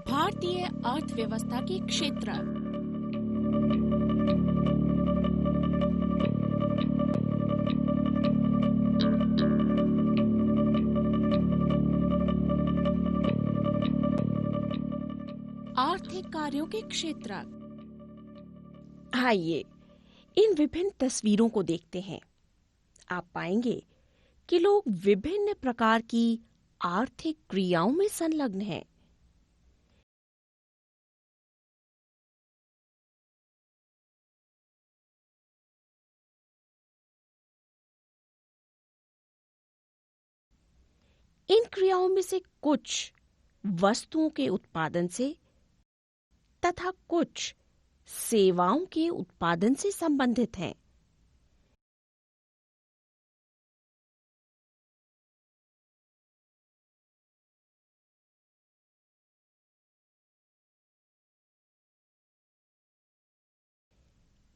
भारतीय अर्थव्यवस्था के क्षेत्र। आर्थिक कार्यों के क्षेत्र। आइए इन विभिन्न तस्वीरों को देखते हैं। आप पाएंगे कि लोग विभिन्न प्रकार की आर्थिक क्रियाओं में संलग्न हैं। इन क्रियाओं में से कुछ वस्तुओं के उत्पादन से तथा कुछ सेवाओं के उत्पादन से संबंधित हैं।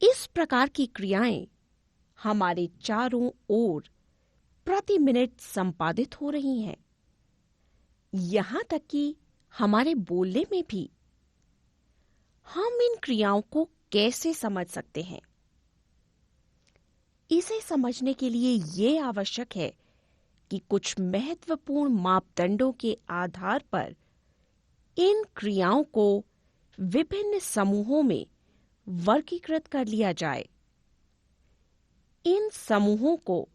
इस प्रकार की क्रियाएं हमारे चारों ओर प्रति मिनट संपादित हो रही हैं। यहां तक कि हमारे बोलने में भी। हम इन क्रियाओं को कैसे समझ सकते हैं? इसे समझने के लिए यह आवश्यक है कि कुछ महत्वपूर्ण मापदंडों के आधार पर इन क्रियाओं को विभिन्न समूहों में वर्गीकृत कर लिया जाए। इन समूहों को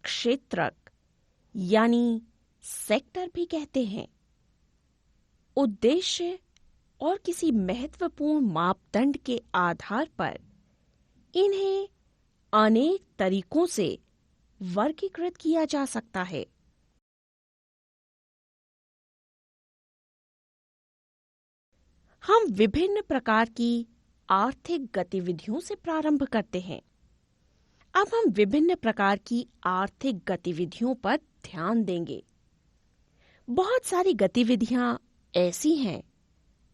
क्षेत्रक यानी सेक्टर भी कहते हैं। उद्देश्य और किसी महत्वपूर्ण मापदंड के आधार पर इन्हें अनेक तरीकों से वर्गीकृत किया जा सकता है। हम विभिन्न प्रकार की आर्थिक गतिविधियों से प्रारंभ करते हैं। अब हम विभिन्न प्रकार की आर्थिक गतिविधियों पर ध्यान देंगे। बहुत सारी गतिविधियां ऐसी हैं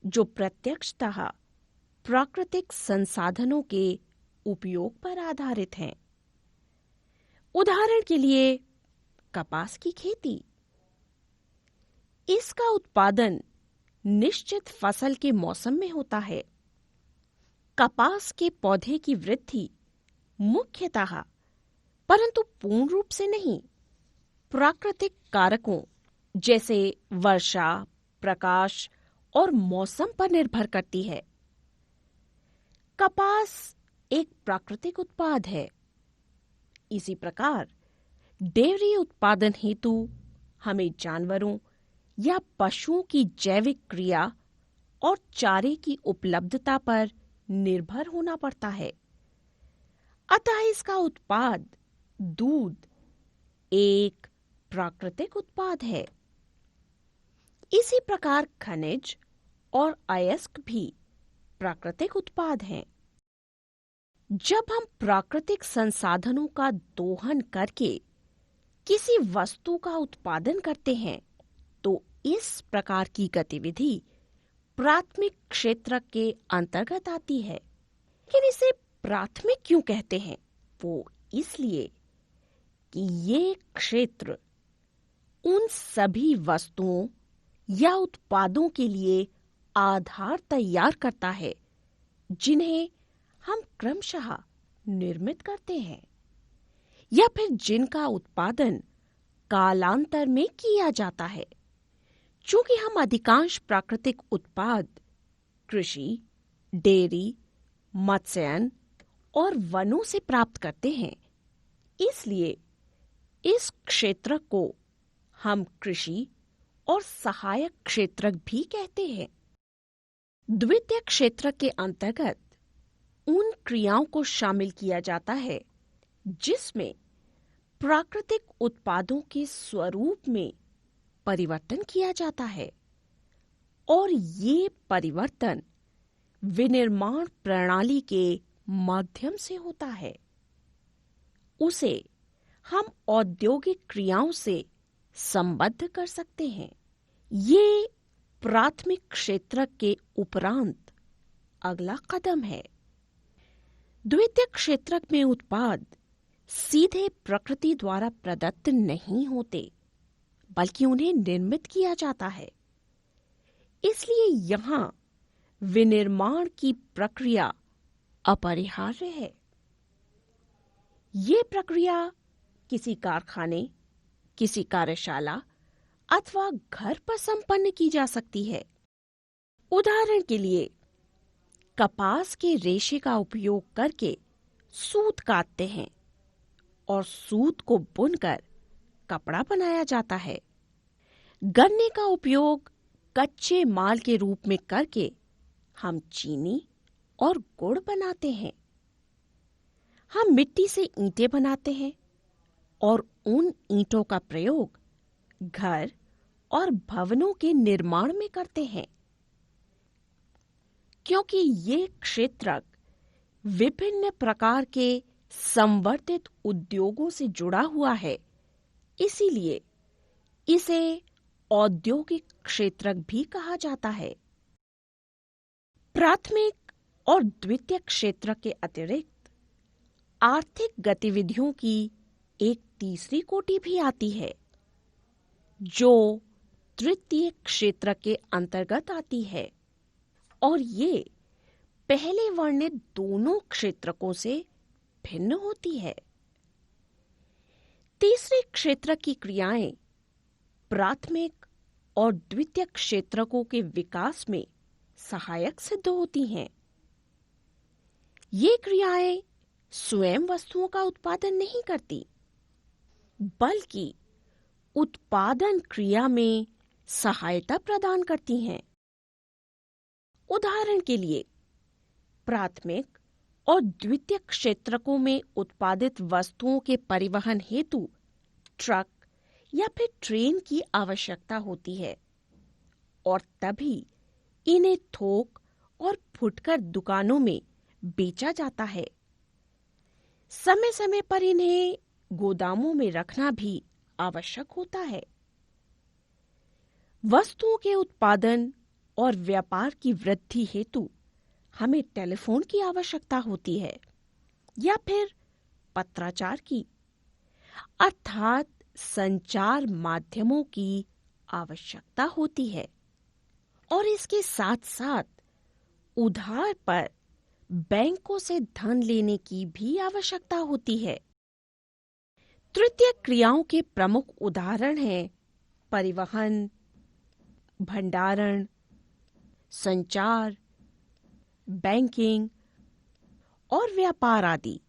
जो प्रत्यक्षतः प्राकृतिक संसाधनों के उपयोग पर आधारित हैं। उदाहरण के लिए कपास की खेती। इसका उत्पादन निश्चित फसल के मौसम में होता है। कपास के पौधे की वृद्धि मुख्यतः, परंतु पूर्ण रूप से नहीं, प्राकृतिक कारकों जैसे वर्षा, प्रकाश और मौसम पर निर्भर करती है। कपास एक प्राकृतिक उत्पाद है। इसी प्रकार डेयरी उत्पादन हेतु हमें जानवरों या पशुओं की जैविक क्रिया और चारे की उपलब्धता पर निर्भर होना पड़ता है। अतः इसका उत्पाद दूध एक प्राकृतिक उत्पाद है। इसी प्रकार खनिज और अयस्क भी प्राकृतिक उत्पाद हैं। जब हम प्राकृतिक संसाधनों का दोहन करके किसी वस्तु का उत्पादन करते हैं तो इस प्रकार की गतिविधि प्राथमिक क्षेत्र के अंतर्गत आती है। लेकिन इसे प्राथमिक क्यों कहते हैं? वो इसलिए कि ये क्षेत्र उन सभी वस्तुओं या उत्पादों के लिए आधार तैयार करता है जिन्हें हम क्रमशः निर्मित करते हैं या फिर जिनका उत्पादन कालांतर में किया जाता है। चूंकि हम अधिकांश प्राकृतिक उत्पाद कृषि, डेयरी, मत्स्यन और वनों से प्राप्त करते हैं, इसलिए इस क्षेत्र को हम कृषि और सहायक क्षेत्र भी कहते हैं। द्वितीय क्षेत्र के अंतर्गत उन क्रियाओं को शामिल किया जाता है जिसमें प्राकृतिक उत्पादों के स्वरूप में परिवर्तन किया जाता है और ये परिवर्तन विनिर्माण प्रणाली के माध्यम से होता है। उसे हम औद्योगिक क्रियाओं से संबद्ध कर सकते हैं। ये प्राथमिक क्षेत्र के उपरांत अगला कदम है। द्वितीय क्षेत्र में उत्पाद सीधे प्रकृति द्वारा प्रदत्त नहीं होते, बल्कि उन्हें निर्मित किया जाता है। इसलिए यहाँ विनिर्माण की प्रक्रिया अपरिहार्य है। ये प्रक्रिया किसी कारखाने, किसी कार्यशाला अथवा घर पर संपन्न की जा सकती है। उदाहरण के लिए, कपास के रेशे का उपयोग करके सूत काटते हैं और सूत को बुनकर कपड़ा बनाया जाता है। गन्ने का उपयोग कच्चे माल के रूप में करके हम चीनी और गुड़ बनाते हैं। हम मिट्टी से ईंटें बनाते हैं और उन ईंटों का प्रयोग घर और भवनों के निर्माण में करते हैं। क्योंकि ये क्षेत्र विभिन्न प्रकार के संवर्धित उद्योगों से जुड़ा हुआ है, इसीलिए इसे औद्योगिक क्षेत्र भी कहा जाता है। प्राथमिक और द्वितीयक क्षेत्र के अतिरिक्त आर्थिक गतिविधियों की एक तीसरी कोटि भी आती है, जो तृतीयक क्षेत्र के अंतर्गत आती है और ये पहले वर्णित दोनों क्षेत्रकों से भिन्न होती है। तीसरे क्षेत्र की क्रियाएं प्राथमिक और द्वितीयक क्षेत्रकों के विकास में सहायक सिद्ध होती हैं। ये क्रियाएं स्वयं वस्तुओं का उत्पादन नहीं करती, बल्कि उत्पादन क्रिया में सहायता प्रदान करती हैं। उदाहरण के लिए, प्राथमिक और द्वितीयक क्षेत्रकों में उत्पादित वस्तुओं के परिवहन हेतु ट्रक या फिर ट्रेन की आवश्यकता होती है और तभी इन्हें थोक और फुटकर दुकानों में बेचा जाता है। समय समय पर इन्हें गोदामों में रखना भी आवश्यक होता है। वस्तुओं के उत्पादन और व्यापार की वृद्धि हेतु हमें टेलीफोन की आवश्यकता होती है या फिर पत्राचार की, अर्थात संचार माध्यमों की आवश्यकता होती है। और इसके साथ साथ उधार पर बैंकों से धन लेने की भी आवश्यकता होती है। तृतीय क्रियाओं के प्रमुख उदाहरण हैं परिवहन, भंडारण, संचार, बैंकिंग और व्यापार आदि।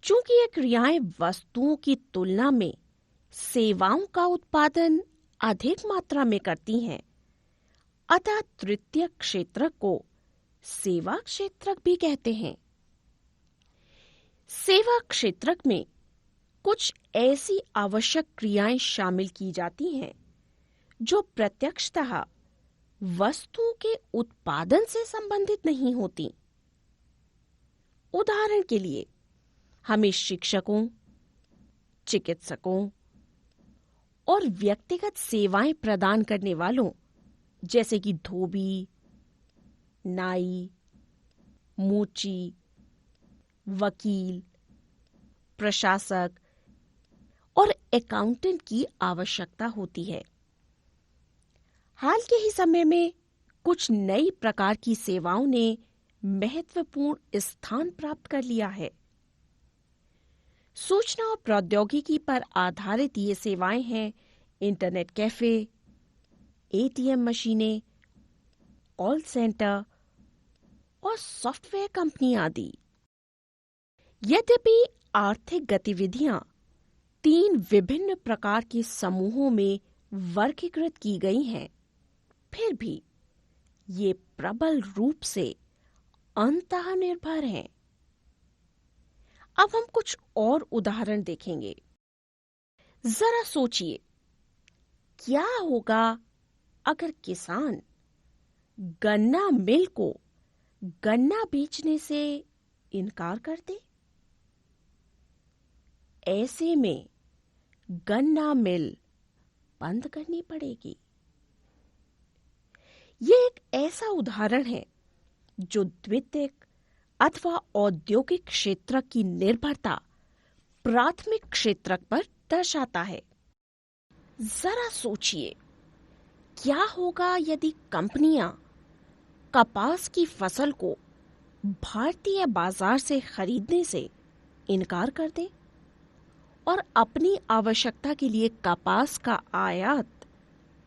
चूंकि ये क्रियाएं वस्तुओं की तुलना में सेवाओं का उत्पादन अधिक मात्रा में करती हैं, अतः तृतीय क्षेत्र को सेवा क्षेत्रक भी कहते हैं। सेवा क्षेत्रक में कुछ ऐसी आवश्यक क्रियाएं शामिल की जाती हैं जो प्रत्यक्षतः वस्तुओं के उत्पादन से संबंधित नहीं होती। उदाहरण के लिए, हमें शिक्षकों, चिकित्सकों और व्यक्तिगत सेवाएं प्रदान करने वालों जैसे कि धोबी, नाई, मोची, वकील, प्रशासक और अकाउंटेंट की आवश्यकता होती है। हाल के ही समय में कुछ नई प्रकार की सेवाओं ने महत्वपूर्ण स्थान प्राप्त कर लिया है। सूचना और प्रौद्योगिकी पर आधारित ये सेवाएं हैं इंटरनेट कैफे, एटीएम मशीनें, कॉल सेंटर और सॉफ्टवेयर कंपनी आदि। यद्यपि आर्थिक गतिविधियां 3 विभिन्न प्रकार के समूहों में वर्गीकृत की गई हैं, फिर भी ये प्रबल रूप से अंतःनिर्भर हैं। अब हम कुछ और उदाहरण देखेंगे। जरा सोचिए, क्या होगा अगर किसान गन्ना मिल को गन्ना बेचने से इनकार कर दे? ऐसे में गन्ना मिल बंद करनी पड़ेगी। ये एक ऐसा उदाहरण है जो द्वितीयक अथवा औद्योगिक क्षेत्र की निर्भरता प्राथमिक क्षेत्र पर दर्शाता है। जरा सोचिए, क्या होगा यदि कंपनियां कपास की फसल को भारतीय बाजार से खरीदने से इनकार कर दें और अपनी आवश्यकता के लिए कपास का आयात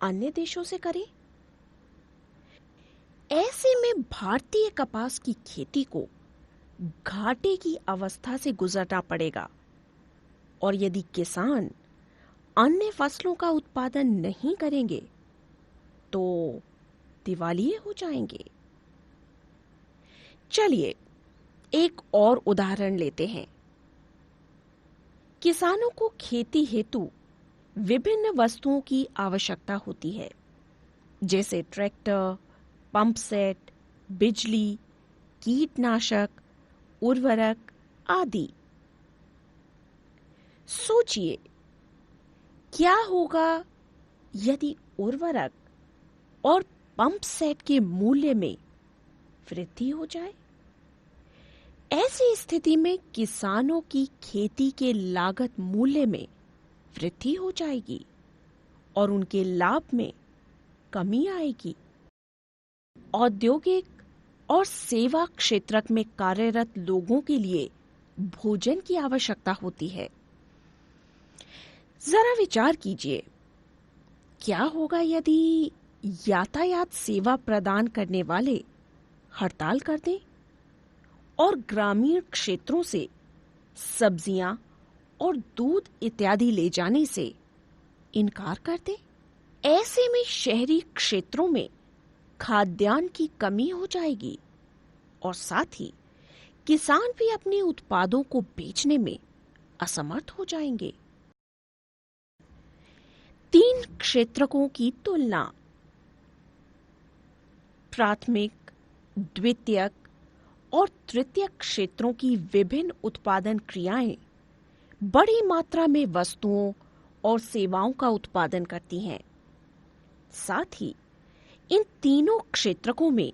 अन्य देशों से करें? ऐसे में भारतीय कपास की खेती को घाटे की अवस्था से गुजरना पड़ेगा और यदि किसान अन्य फसलों का उत्पादन नहीं करेंगे तो दिवालिये हो जाएंगे। चलिए एक और उदाहरण लेते हैं। किसानों को खेती हेतु विभिन्न वस्तुओं की आवश्यकता होती है, जैसे ट्रैक्टर, पंप सेट, बिजली, कीटनाशक, उर्वरक आदि। सोचिए, क्या होगा यदि उर्वरक और पंप सेट के मूल्य में वृद्धि हो जाए? ऐसी स्थिति में किसानों की खेती के लागत मूल्य में वृद्धि हो जाएगी और उनके लाभ में कमी आएगी। औद्योगिक और सेवा क्षेत्र में कार्यरत लोगों के लिए भोजन की आवश्यकता होती है। जरा विचार कीजिए, क्या होगा यदि यातायात सेवा प्रदान करने वाले हड़ताल कर दें और ग्रामीण क्षेत्रों से सब्जियां और दूध इत्यादि ले जाने से इनकार कर दें? ऐसे में शहरी क्षेत्रों में खाद्यान्न की कमी हो जाएगी और साथ ही किसान भी अपने उत्पादों को बेचने में असमर्थ हो जाएंगे। 3 क्षेत्रकों की तुलना। प्राथमिक, द्वितीयक और तृतीयक क्षेत्रों की विभिन्न उत्पादन क्रियाएं बड़ी मात्रा में वस्तुओं और सेवाओं का उत्पादन करती हैं। साथ ही इन तीनों क्षेत्रकों में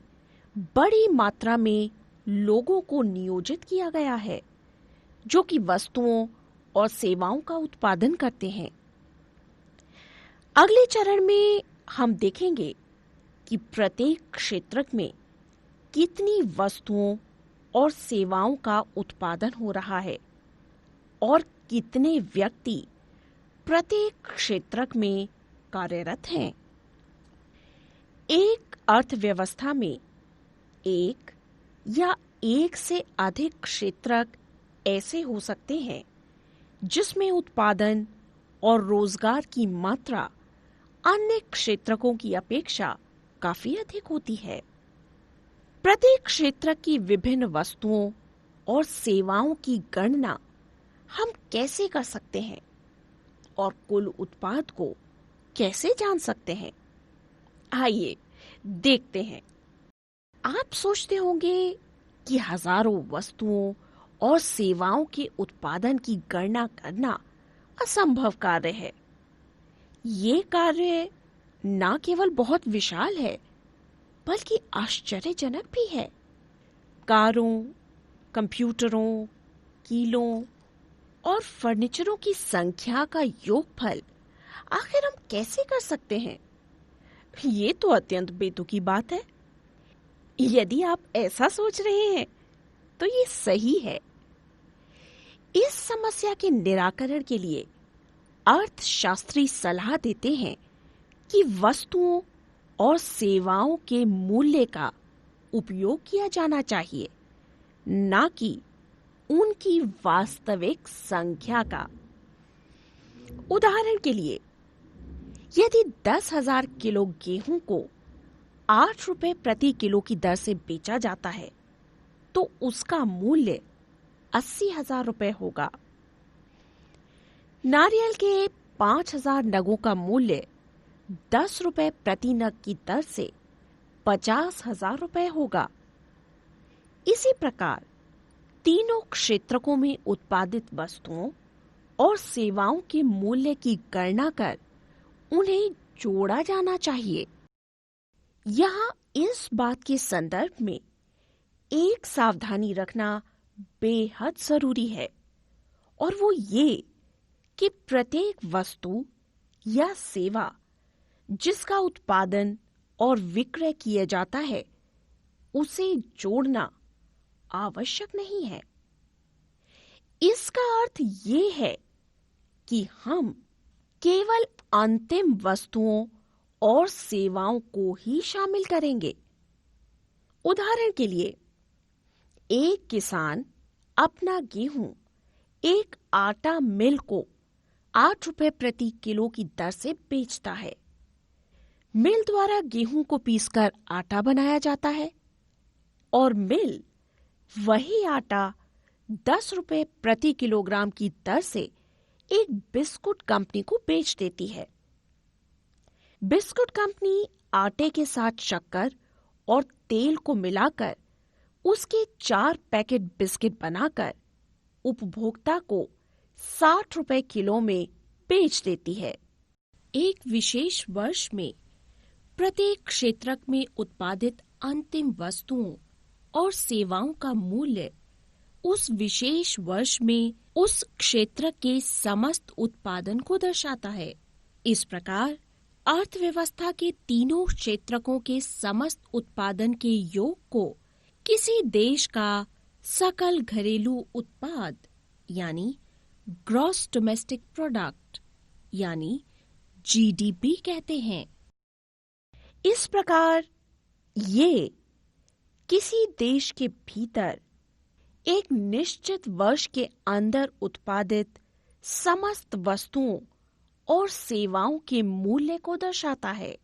बड़ी मात्रा में लोगों को नियोजित किया गया है, जो कि वस्तुओं और सेवाओं का उत्पादन करते हैं। अगले चरण में हम देखेंगे कि प्रत्येक क्षेत्र में कितनी वस्तुओं और सेवाओं का उत्पादन हो रहा है और कितने व्यक्ति प्रत्येक क्षेत्र में कार्यरत हैं। एक अर्थव्यवस्था में एक या एक से अधिक क्षेत्र ऐसे हो सकते हैं जिसमें उत्पादन और रोजगार की मात्रा अन्य क्षेत्रकों की अपेक्षा काफी अधिक होती है। प्रत्येक क्षेत्र की विभिन्न वस्तुओं और सेवाओं की गणना हम कैसे कर सकते हैं और कुल उत्पाद को कैसे जान सकते हैं? आइए देखते हैं। आप सोचते होंगे कि हजारों वस्तुओं और सेवाओं के उत्पादन की गणना करना असंभव कार्य है। ये कार्य न केवल बहुत विशाल है बल्कि आश्चर्यजनक भी है। कारों, कंप्यूटरों, कीलों और फर्नीचरों की संख्या का योगफल आखिर हम कैसे कर सकते हैं? ये तो अत्यंत बेतुकी बात है। यदि आप ऐसा सोच रहे हैं तो ये सही है। इस समस्या के निराकरण के लिए अर्थशास्त्री सलाह देते हैं कि वस्तुओं और सेवाओं के मूल्य का उपयोग किया जाना चाहिए, न कि उनकी वास्तविक संख्या का। उदाहरण के लिए, यदि 10,000 किलो गेहूं को 8 रुपए प्रति किलो की दर से बेचा जाता है तो उसका मूल्य 80,000 रुपए होगा। नारियल के 5,000 नगों का मूल्य 10 रुपए प्रति नग की दर से 50,000 रुपए होगा। इसी प्रकार तीनों क्षेत्रकों में उत्पादित वस्तुओं और सेवाओं के मूल्य की गणना कर उन्हें जोड़ा जाना चाहिए। यहाँ इस बात के संदर्भ में एक सावधानी रखना बेहद जरूरी है, और वो ये कि प्रत्येक वस्तु या सेवा जिसका उत्पादन और विक्रय किया जाता है उसे जोड़ना आवश्यक नहीं है। इसका अर्थ ये है कि हम केवल अंतिम वस्तुओं और सेवाओं को ही शामिल करेंगे। उदाहरण के लिए, एक किसान अपना गेहूं एक आटा मिल को 8 रुपए प्रति किलो की दर से बेचता है। मिल द्वारा गेहूं को पीसकर आटा बनाया जाता है और मिल वही आटा 10 रुपए प्रति किलोग्राम की दर से एक बिस्कुट कंपनी को बेच देती है। बिस्कुट कंपनी आटे के साथ शक्कर और तेल को मिलाकर उसके 4 पैकेट बिस्किट बनाकर उपभोक्ता को 60 रुपए किलो में बेच देती है। एक विशेष वर्ष में प्रत्येक क्षेत्रक में उत्पादित अंतिम वस्तुओं और सेवाओं का मूल्य उस विशेष वर्ष में उस क्षेत्र के समस्त उत्पादन को दर्शाता है। इस प्रकार अर्थव्यवस्था के तीनों क्षेत्रकों के समस्त उत्पादन के योग को किसी देश का सकल घरेलू उत्पाद यानी ग्रॉस डोमेस्टिक प्रोडक्ट यानी जीडीपी कहते हैं। इस प्रकार ये किसी देश के भीतर एक निश्चित वर्ष के अंदर उत्पादित समस्त वस्तुओं और सेवाओं के मूल्य को दर्शाता है।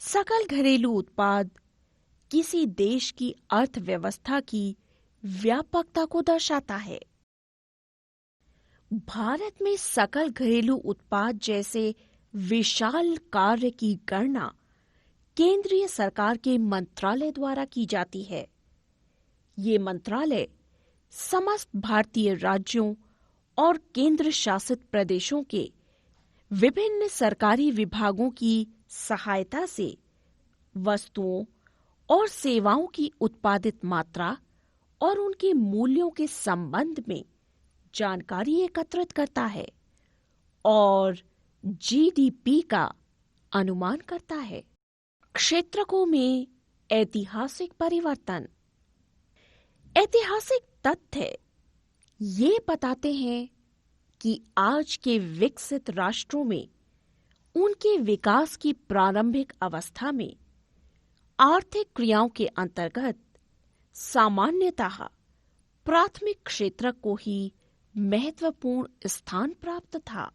सकल घरेलू उत्पाद किसी देश की अर्थव्यवस्था की व्यापकता को दर्शाता है। भारत में सकल घरेलू उत्पाद जैसे विशाल कार्य की गणना केंद्रीय सरकार के मंत्रालय द्वारा की जाती है। ये मंत्रालय समस्त भारतीय राज्यों और केंद्र शासित प्रदेशों के विभिन्न सरकारी विभागों की सहायता से वस्तुओं और सेवाओं की उत्पादित मात्रा और उनके मूल्यों के संबंध में जानकारी एकत्रित करता है और जीडीपी का अनुमान करता है। क्षेत्रकों में ऐतिहासिक परिवर्तन। ऐतिहासिक तथ्य ये बताते हैं कि आज के विकसित राष्ट्रों में उनके विकास की प्रारंभिक अवस्था में आर्थिक क्रियाओं के अंतर्गत सामान्यतः प्राथमिक क्षेत्र को ही महत्वपूर्ण स्थान प्राप्त था।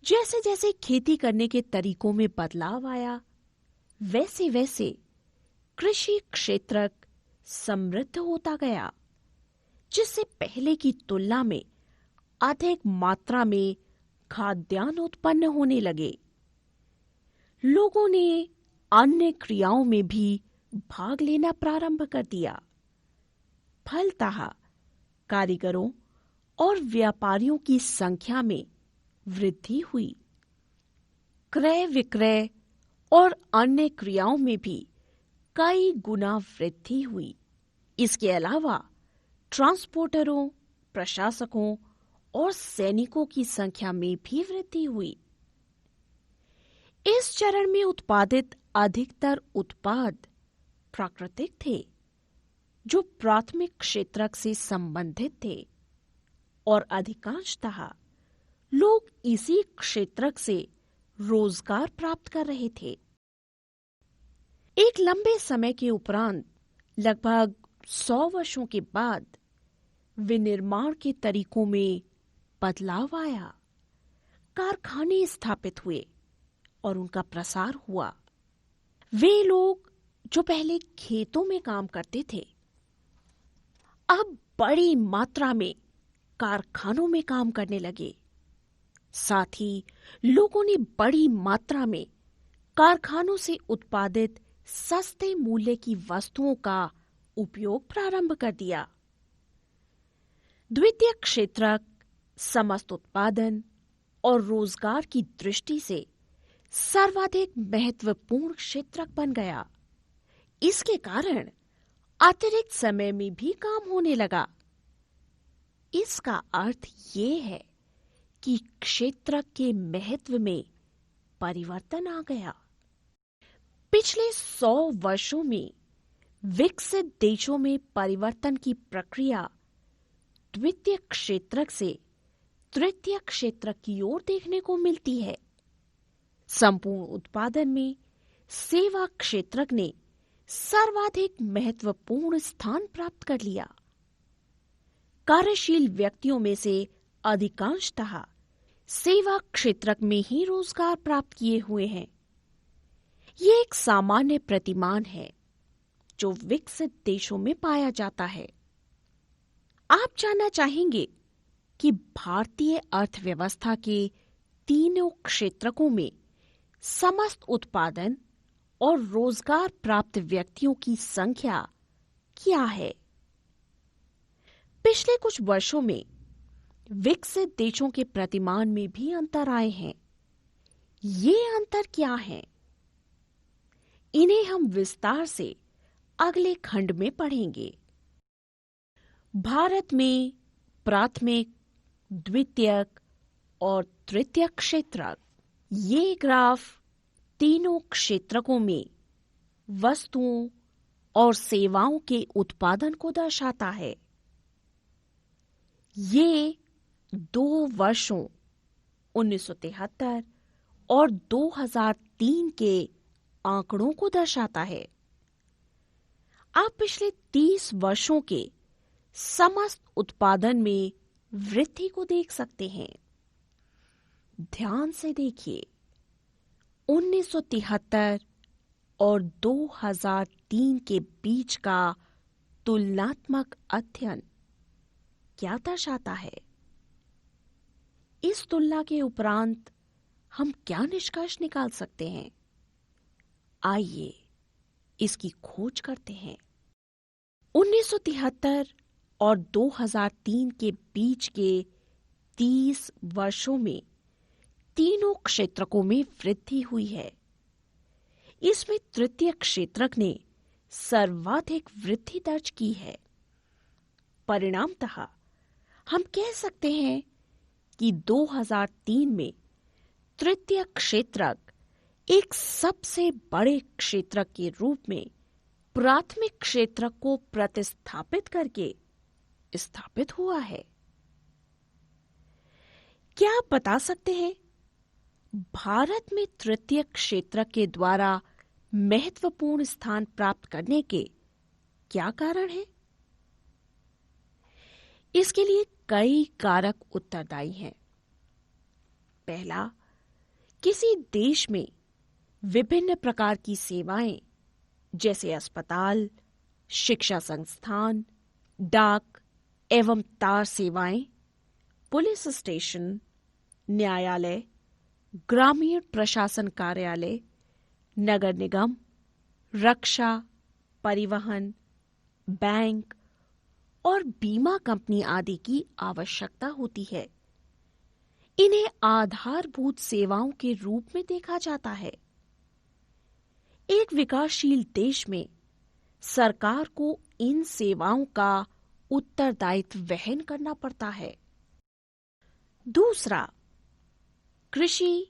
जैसे जैसे खेती करने के तरीकों में बदलाव आया, वैसे वैसे कृषि क्षेत्रक समृद्ध होता गया, जिससे पहले की तुलना में अधिक मात्रा में खाद्यान्न उत्पन्न होने लगे। लोगों ने अन्य क्रियाओं में भी भाग लेना प्रारंभ कर दिया। फलतः कारीगरों और व्यापारियों की संख्या में वृद्धि हुई। क्रय विक्रय और अन्य क्रियाओं में भी कई गुना वृद्धि हुई। इसके अलावा ट्रांसपोर्टरों, प्रशासकों और सैनिकों की संख्या में भी वृद्धि हुई। इस चरण में उत्पादित अधिकतर उत्पाद प्राकृतिक थे, जो प्राथमिक क्षेत्रक से संबंधित थे, और अधिकांशतः लोग इसी क्षेत्रक से रोजगार प्राप्त कर रहे थे। एक लंबे समय के उपरांत लगभग 100 वर्षों के बाद विनिर्माण के तरीकों में बदलाव आया। कारखाने स्थापित हुए और उनका प्रसार हुआ। वे लोग जो पहले खेतों में काम करते थे, अब बड़ी मात्रा में कारखानों में काम करने लगे। साथ ही लोगों ने बड़ी मात्रा में कारखानों से उत्पादित सस्ते मूल्य की वस्तुओं का उपयोग प्रारंभ कर दिया। द्वितीय क्षेत्रक समस्त उत्पादन और रोजगार की दृष्टि से सर्वाधिक महत्वपूर्ण क्षेत्रक बन गया। इसके कारण अतिरिक्त समय में भी काम होने लगा। इसका अर्थ ये है कि क्षेत्रक के महत्व में परिवर्तन आ गया। पिछले 100 वर्षों में विकसित देशों में परिवर्तन की प्रक्रिया द्वितीय क्षेत्रक से तृतीय क्षेत्रक की ओर देखने को मिलती है। संपूर्ण उत्पादन में सेवा क्षेत्रक ने सर्वाधिक महत्वपूर्ण स्थान प्राप्त कर लिया। कार्यशील व्यक्तियों में से अधिकांशतः सेवा क्षेत्रक में ही रोजगार प्राप्त किए हुए हैं। ये एक सामान्य प्रतिमान है जो विकसित देशों में पाया जाता है। आप जानना चाहेंगे कि भारतीय अर्थव्यवस्था के तीनों क्षेत्रकों में समस्त उत्पादन और रोजगार प्राप्त व्यक्तियों की संख्या क्या है? पिछले कुछ वर्षों में विकसित देशों के प्रतिमान में भी अंतर आए हैं। ये अंतर क्या हैं? इन्हें हम विस्तार से अगले खंड में पढ़ेंगे। भारत में प्राथमिक, द्वितीयक और तृतीयक क्षेत्रक, ये ग्राफ तीनों क्षेत्रकों में वस्तुओं और सेवाओं के उत्पादन को दर्शाता है। ये 2 वर्षों 1973 और 2003 के आंकड़ों को दर्शाता है। आप पिछले 30 वर्षों के समस्त उत्पादन में वृद्धि को देख सकते हैं। ध्यान से देखिए, 1973 और 2003 के बीच का तुलनात्मक अध्ययन क्या दर्शाता है? इस तुलना के उपरांत हम क्या निष्कर्ष निकाल सकते हैं? आइए इसकी खोज करते हैं। 1973 और 2003 के बीच के 30 वर्षों में तीनों क्षेत्रकों में वृद्धि हुई है। इसमें तृतीय क्षेत्रक ने सर्वाधिक वृद्धि दर्ज की है। परिणामतः हम कह सकते हैं कि 2003 में तृतीय क्षेत्रक एक सबसे बड़े क्षेत्रक के रूप में प्राथमिक क्षेत्रक को प्रतिस्थापित करके स्थापित हुआ है। क्या आप बता सकते हैं भारत में तृतीय क्षेत्रक के द्वारा महत्वपूर्ण स्थान प्राप्त करने के क्या कारण हैं? इसके लिए कई कारक उत्तरदायी हैं। पहला, किसी देश में विभिन्न प्रकार की सेवाएं जैसे अस्पताल, शिक्षा संस्थान, डाक एवं तार सेवाएं, पुलिस स्टेशन, न्यायालय, ग्रामीण प्रशासन कार्यालय, नगर निगम, रक्षा, परिवहन, बैंक और बीमा कंपनी आदि की आवश्यकता होती है। इन्हें आधारभूत सेवाओं के रूप में देखा जाता है। एक विकासशील देश में सरकार को इन सेवाओं का उत्तरदायित्व वहन करना पड़ता है। दूसरा, कृषि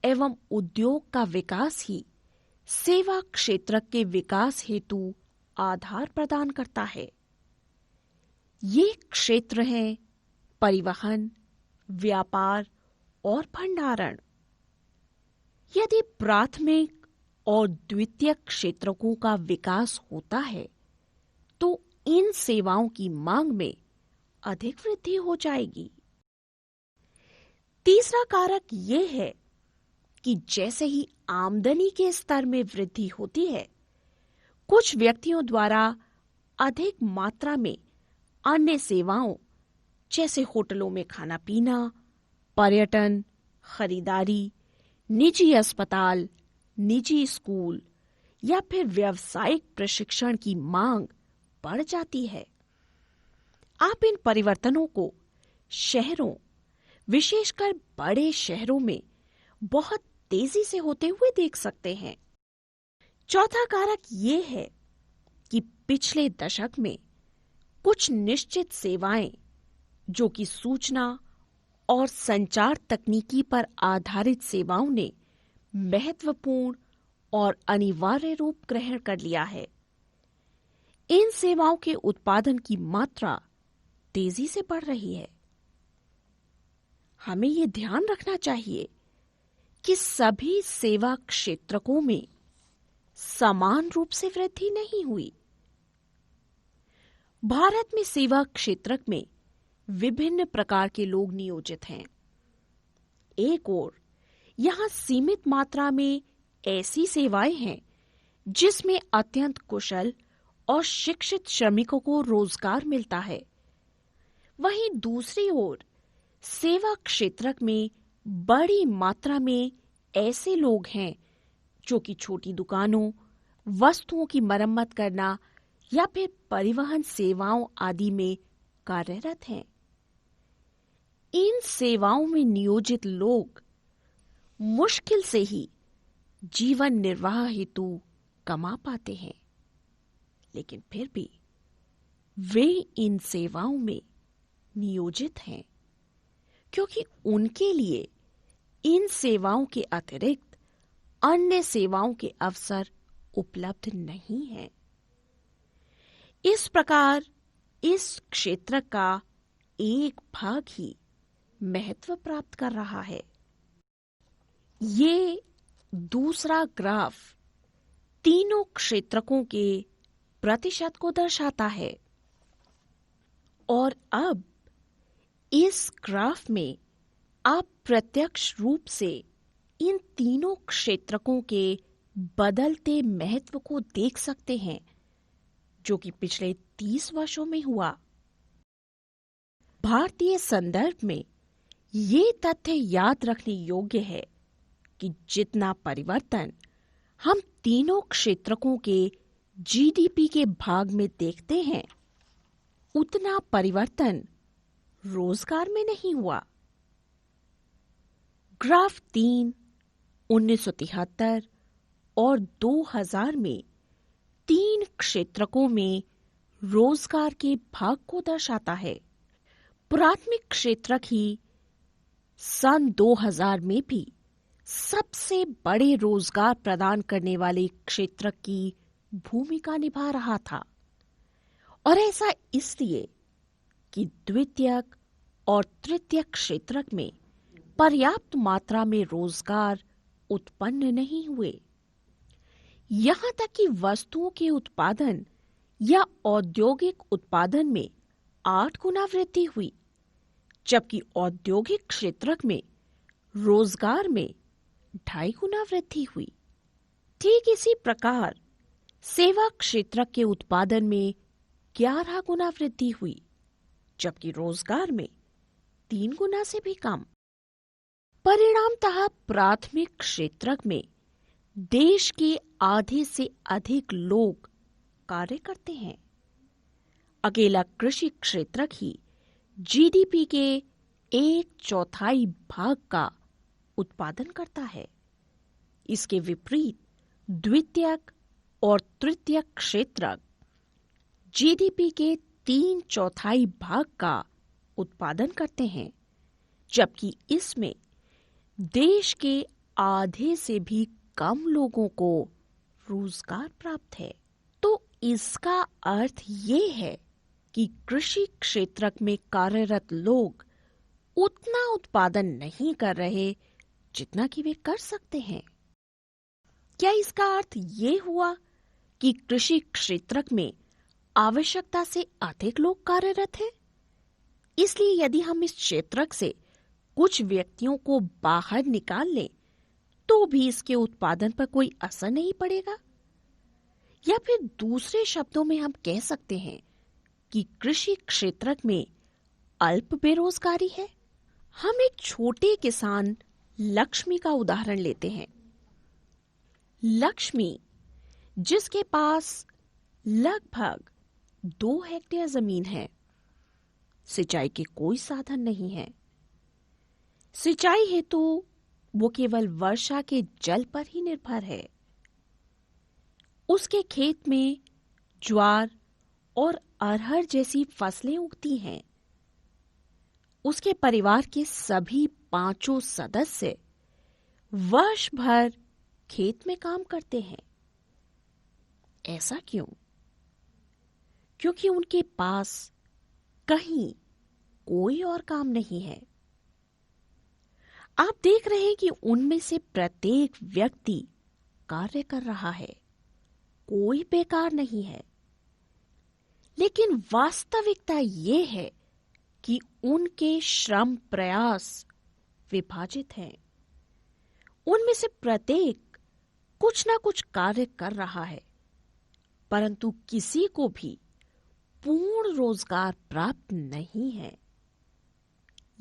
एवं उद्योग का विकास ही सेवा क्षेत्र के विकास हेतु आधार प्रदान करता है। ये क्षेत्र हैं परिवहन, व्यापार और भंडारण। यदि प्राथमिक और द्वितीयक क्षेत्रकों का विकास होता है तो इन सेवाओं की मांग में अधिक वृद्धि हो जाएगी। तीसरा कारक यह है कि जैसे ही आमदनी के स्तर में वृद्धि होती है, कुछ व्यक्तियों द्वारा अधिक मात्रा में अन्य सेवाओं जैसे होटलों में खाना पीना, पर्यटन, खरीदारी, निजी अस्पताल, निजी स्कूल या फिर व्यावसायिक प्रशिक्षण की मांग बढ़ जाती है। आप इन परिवर्तनों को शहरों, विशेषकर बड़े शहरों में बहुत तेजी से होते हुए देख सकते हैं। चौथा कारक ये है कि पिछले दशक में कुछ निश्चित सेवाएं जो कि सूचना और संचार तकनीकी पर आधारित सेवाओं ने महत्वपूर्ण और अनिवार्य रूप ग्रहण कर लिया है। इन सेवाओं के उत्पादन की मात्रा तेजी से बढ़ रही है। हमें ये ध्यान रखना चाहिए कि सभी सेवा क्षेत्रकों में समान रूप से वृद्धि नहीं हुई। भारत में सेवा क्षेत्र में विभिन्न प्रकार के लोग नियोजित हैं। एक ओर यहां सीमित मात्रा में ऐसी सेवाएं हैं जिसमें अत्यंत कुशल और शिक्षित श्रमिकों को रोजगार मिलता है। वहीं दूसरी ओर सेवा क्षेत्र में बड़ी मात्रा में ऐसे लोग हैं जो कि छोटी दुकानों, वस्तुओं की मरम्मत करना या फिर परिवहन सेवाओं आदि में कार्यरत हैं। इन सेवाओं में नियोजित लोग मुश्किल से ही जीवन निर्वाह हेतु कमा पाते हैं, लेकिन फिर भी वे इन सेवाओं में नियोजित हैं क्योंकि उनके लिए इन सेवाओं के अतिरिक्त अन्य सेवाओं के अवसर उपलब्ध नहीं हैं। इस प्रकार इस क्षेत्र का एक भाग ही महत्व प्राप्त कर रहा है। ये दूसरा ग्राफ तीनों क्षेत्रकों के प्रतिशत को दर्शाता है और अब इस ग्राफ में आप प्रत्यक्ष रूप से इन तीनों क्षेत्रकों के बदलते महत्व को देख सकते हैं जो कि पिछले 30 वर्षों में हुआ। भारतीय संदर्भ में ये तथ्य याद रखने योग्य है कि जितना परिवर्तन हम तीनों क्षेत्रकों के जीडीपी के भाग में देखते हैं, उतना परिवर्तन रोजगार में नहीं हुआ। ग्राफ 3 1973 और 2000 में 3 क्षेत्रकों में रोजगार के भाग को दर्शाता है। प्राथमिक क्षेत्रक ही सन 2000 में भी सबसे बड़े रोजगार प्रदान करने वाले क्षेत्रक की भूमिका निभा रहा था और ऐसा इसलिए कि द्वितीयक और तृतीयक क्षेत्रक में पर्याप्त मात्रा में रोजगार उत्पन्न नहीं हुए। यहां तक कि वस्तुओं के उत्पादन या औद्योगिक उत्पादन में 8 गुना वृद्धि हुई, जबकि औद्योगिक क्षेत्रक में रोजगार में 2.5 गुना वृद्धि हुई। ठीक इसी प्रकार सेवा क्षेत्रक के उत्पादन में 11 गुना वृद्धि हुई, जबकि रोजगार में 3 गुना से भी कम। परिणामतः प्राथमिक क्षेत्रक में देश के आधे से अधिक लोग कार्य करते हैं। अकेला कृषि क्षेत्रक ही जीडीपी के 1/4 भाग का उत्पादन करता है। इसके विपरीत द्वितीयक और तृतीयक क्षेत्रक जीडीपी के 3/4 भाग का उत्पादन करते हैं, जबकि इसमें देश के आधे से भी कम लोगों को रोजगार प्राप्त है। तो इसका अर्थ ये है कि कृषि क्षेत्रक में कार्यरत लोग उतना उत्पादन नहीं कर रहे जितना कि वे कर सकते हैं। क्या इसका अर्थ ये हुआ कि कृषि क्षेत्रक में आवश्यकता से अधिक लोग कार्यरत हैं? इसलिए यदि हम इस क्षेत्रक से कुछ व्यक्तियों को बाहर निकाल लें तो भी इसके उत्पादन पर कोई असर नहीं पड़ेगा? या फिर दूसरे शब्दों में हम कह सकते हैं कि कृषि क्षेत्रक में अल्प बेरोजगारी है। हम एक छोटे किसान लक्ष्मी का उदाहरण लेते हैं। लक्ष्मी, जिसके पास लगभग 2 हेक्टेयर जमीन है, सिंचाई के कोई साधन नहीं है। सिंचाई हेतु वो केवल वर्षा के जल पर ही निर्भर है। उसके खेत में ज्वार और अरहर जैसी फसलें उगती हैं। उसके परिवार के सभी 5 सदस्य वर्ष भर खेत में काम करते हैं। ऐसा क्यों? क्योंकि उनके पास कहीं कोई और काम नहीं है। आप देख रहे हैं कि उनमें से प्रत्येक व्यक्ति कार्य कर रहा है, कोई बेकार नहीं है। लेकिन वास्तविकता ये है कि उनके श्रम प्रयास विभाजित हैं। उनमें से प्रत्येक कुछ ना कुछ कार्य कर रहा है, परंतु किसी को भी पूर्ण रोजगार प्राप्त नहीं है।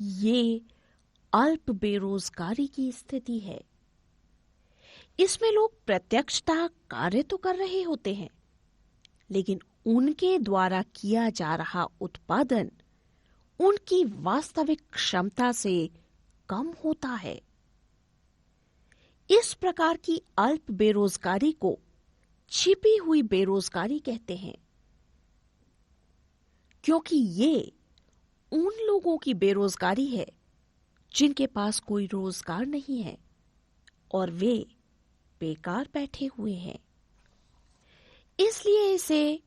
ये अल्प बेरोजगारी की स्थिति है। इसमें लोग प्रत्यक्षतः कार्य तो कर रहे होते हैं, लेकिन उनके द्वारा किया जा रहा उत्पादन उनकी वास्तविक क्षमता से कम होता है। इस प्रकार की अल्प बेरोजगारी को छिपी हुई बेरोजगारी कहते हैं, क्योंकि ये उन लोगों की बेरोजगारी है जिनके पास कोई रोजगार नहीं है और वे बेकार बैठे हुए हैं। इसलिए इसे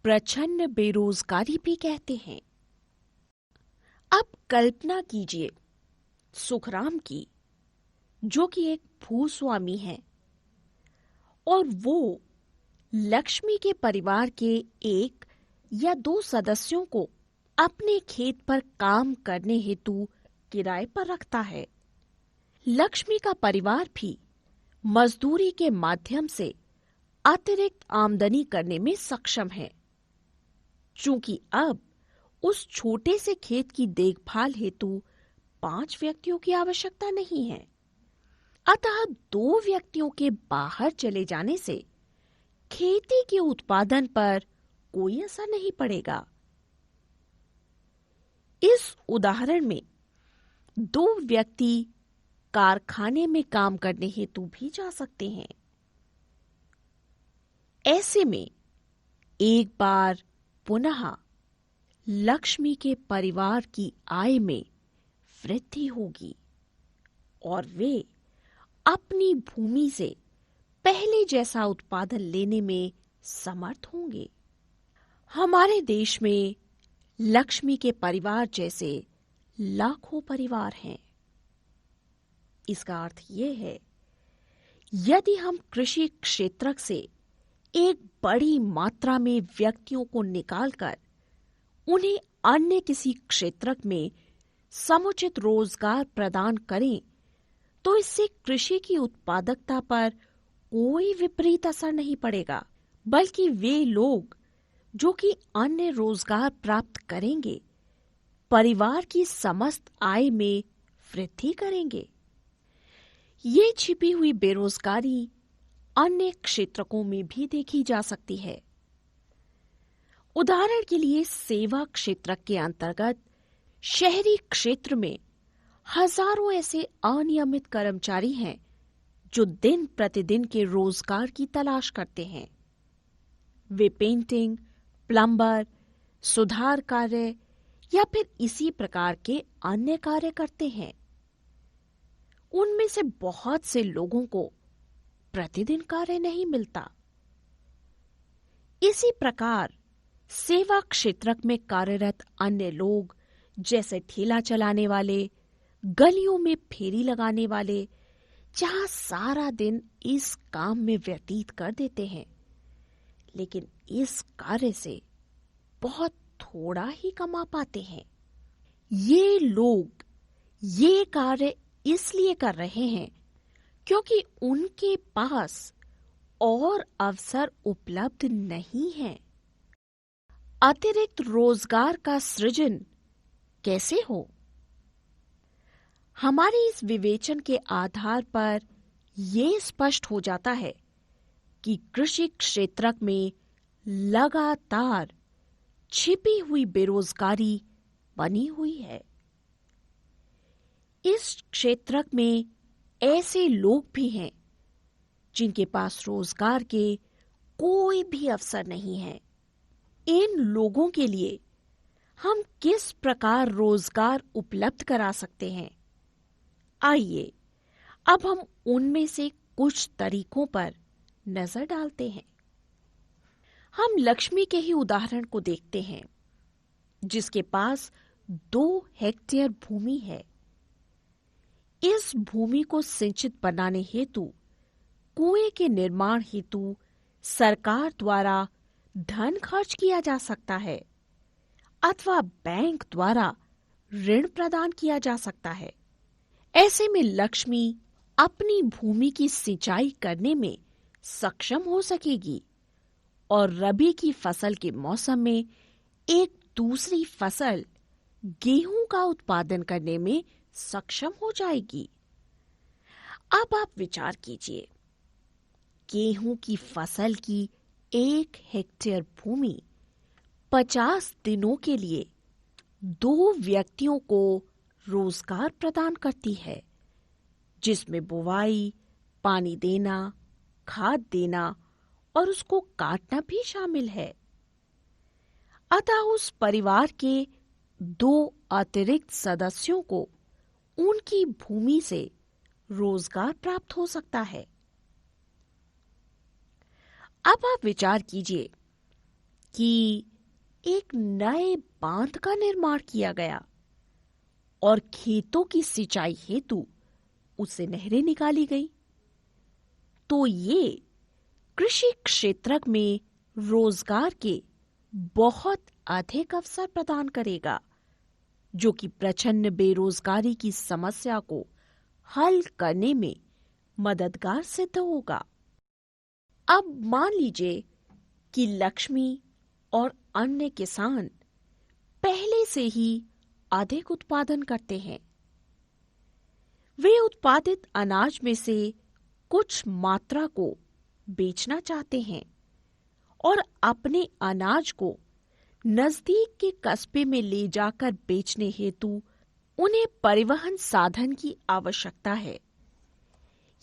प्रच्छन्न बेरोजगारी भी कहते हैं। अब कल्पना कीजिए सुखराम की, जो कि एक भूस्वामी है और वो लक्ष्मी के परिवार के एक या दो सदस्यों को अपने खेत पर काम करने हेतु किराए पर रखता है। लक्ष्मी का परिवार भी मजदूरी के माध्यम से अतिरिक्त आमदनी करने में सक्षम है। चूंकि अब उस छोटे से खेत की देखभाल हेतु 5 व्यक्तियों की आवश्यकता नहीं है, अतः 2 व्यक्तियों के बाहर चले जाने से खेती के उत्पादन पर कोई असर नहीं पड़ेगा। इस उदाहरण में 2 व्यक्ति कारखाने में काम करने हेतु भी जा सकते हैं। ऐसे में एक बार पुनः लक्ष्मी के परिवार की आय में वृद्धि होगी और वे अपनी भूमि से पहले जैसा उत्पादन लेने में समर्थ होंगे। हमारे देश में लक्ष्मी के परिवार जैसे लाखों परिवार हैं। इसका अर्थ यह है, यदि हम कृषि क्षेत्र से एक बड़ी मात्रा में व्यक्तियों को निकालकर उन्हें अन्य किसी क्षेत्र में समुचित रोजगार प्रदान करें, तो इससे कृषि की उत्पादकता पर कोई विपरीत असर नहीं पड़ेगा, बल्कि वे लोग जो कि अन्य रोजगार प्राप्त करेंगे, परिवार की समस्त आय में वृद्धि करेंगे। ये छिपी हुई बेरोजगारी अन्य क्षेत्रों में भी देखी जा सकती है। उदाहरण के लिए सेवा क्षेत्र के अंतर्गत शहरी क्षेत्र में हजारों ऐसे अनियमित कर्मचारी हैं जो दिन प्रतिदिन के रोजगार की तलाश करते हैं। वे पेंटिंग, प्लम्बर, सुधार कार्य या फिर इसी प्रकार के अन्य कार्य करते हैं। उनमें से बहुत से लोगों को प्रतिदिन कार्य नहीं मिलता। इसी प्रकार सेवा क्षेत्र में कार्यरत अन्य लोग, जैसे ठेला चलाने वाले, गलियों में फेरी लगाने वाले, जहां सारा दिन इस काम में व्यतीत कर देते हैं, लेकिन इस कार्य से बहुत थोड़ा ही कमा पाते हैं। ये लोग ये कार्य इसलिए कर रहे हैं क्योंकि उनके पास और अवसर उपलब्ध नहीं है। अतिरिक्त रोजगार का सृजन कैसे हो? हमारे इस विवेचन के आधार पर यह स्पष्ट हो जाता है कि कृषि क्षेत्र में लगातार छिपी हुई बेरोजगारी बनी हुई है। इस क्षेत्र में ऐसे लोग भी हैं जिनके पास रोजगार के कोई भी अवसर नहीं है। इन लोगों के लिए हम किस प्रकार रोजगार उपलब्ध करा सकते हैं? आइए अब हम उनमें से कुछ तरीकों पर नजर डालते हैं। हम लक्ष्मी के ही उदाहरण को देखते हैं, जिसके पास 2 हेक्टेयर भूमि है। इस भूमि को सिंचित बनाने हेतु कुएं के निर्माण हेतु सरकार द्वारा धन खर्च किया जा सकता है अथवा बैंक द्वारा ऋण प्रदान किया जा सकता है। ऐसे में लक्ष्मी अपनी भूमि की सिंचाई करने में सक्षम हो सकेगी और रबी की फसल के मौसम में एक दूसरी फसल गेहूं का उत्पादन करने में सक्षम हो जाएगी। अब आप विचार कीजिए, गेहूं की फसल की 1 हेक्टेयर भूमि 50 दिनों के लिए 2 व्यक्तियों को रोजगार प्रदान करती है, जिसमें बुवाई, पानी देना, खाद देना और उसको काटना भी शामिल है। अतः उस परिवार के 2 अतिरिक्त सदस्यों को उनकी भूमि से रोजगार प्राप्त हो सकता है। अब आप विचार कीजिए कि एक नए बांध का निर्माण किया गया और खेतों की सिंचाई हेतु उससे नहरें निकाली गई, तो ये कृषि क्षेत्र में रोजगार के बहुत अधिक अवसर प्रदान करेगा, जो कि प्रचंड बेरोजगारी की समस्या को हल करने में मददगार सिद्ध होगा। अब मान लीजिए कि लक्ष्मी और अन्य किसान पहले से ही अधिक उत्पादन करते हैं। वे उत्पादित अनाज में से कुछ मात्रा को बेचना चाहते हैं और अपने अनाज को नजदीक के कस्बे में ले जाकर बेचने हेतु उन्हें परिवहन साधन की आवश्यकता है।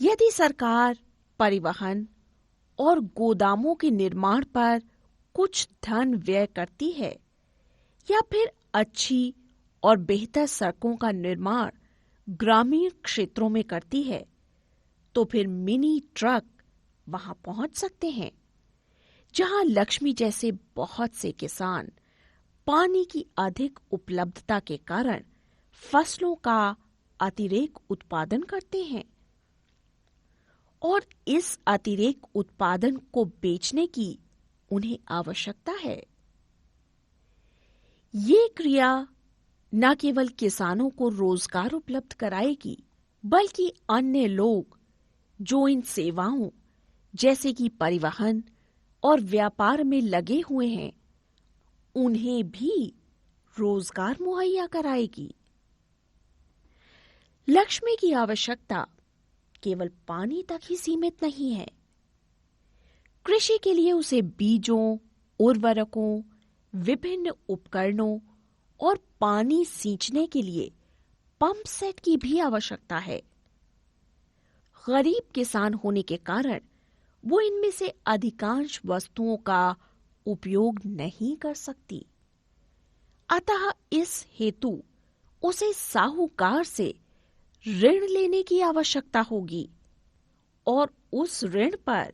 यदि सरकार परिवहन और गोदामों के निर्माण पर कुछ धन व्यय करती है या फिर अच्छी और बेहतर सड़कों का निर्माण ग्रामीण क्षेत्रों में करती है, तो फिर मिनी ट्रक वहां पहुंच सकते हैं, जहां लक्ष्मी जैसे बहुत से किसान पानी की अधिक उपलब्धता के कारण फसलों का अतिरेक उत्पादन करते हैं और इस अतिरेक उत्पादन को बेचने की उन्हें आवश्यकता है। ये क्रिया न केवल किसानों को रोजगार उपलब्ध कराएगी, बल्कि अन्य लोग जो इन सेवाओं जैसे कि परिवहन और व्यापार में लगे हुए हैं, उन्हें भी रोजगार मुहैया कराएगी। लक्ष्मी की आवश्यकता केवल पानी तक ही सीमित नहीं है। कृषि के लिए उसे बीजों, उर्वरकों, विभिन्न उपकरणों और पानी सींचने के लिए पंप सेट की भी आवश्यकता है। गरीब किसान होने के कारण वो इनमें से अधिकांश वस्तुओं का उपयोग नहीं कर सकती। अतः इस हेतु उसे साहूकार से ऋण लेने की आवश्यकता होगी और उस ऋण पर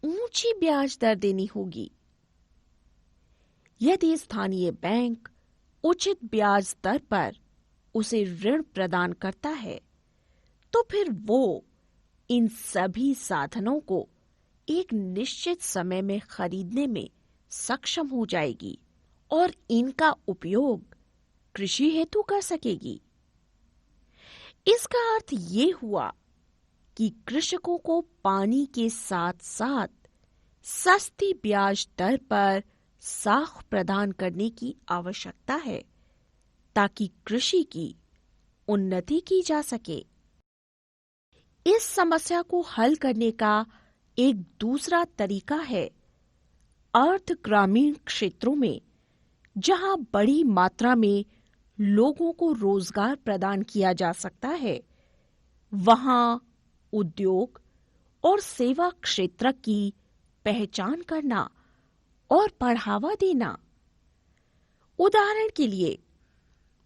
ऊंची ब्याज दर देनी होगी। यदि स्थानीय बैंक उचित ब्याज दर पर उसे ऋण प्रदान करता है, तो फिर वो इन सभी साधनों को एक निश्चित समय में खरीदने में सक्षम हो जाएगी और इनका उपयोग कृषि हेतु कर सकेगी। इसका अर्थ ये हुआ कि कृषकों को पानी के साथ साथ सस्ती ब्याज दर पर साख प्रदान करने की आवश्यकता है, ताकि कृषि की उन्नति की जा सके। इस समस्या को हल करने का एक दूसरा तरीका है अर्ध ग्रामीण क्षेत्रों में, जहां बड़ी मात्रा में लोगों को रोजगार प्रदान किया जा सकता है, वहां उद्योग और सेवा क्षेत्र की पहचान करना और बढ़ावा देना। उदाहरण के लिए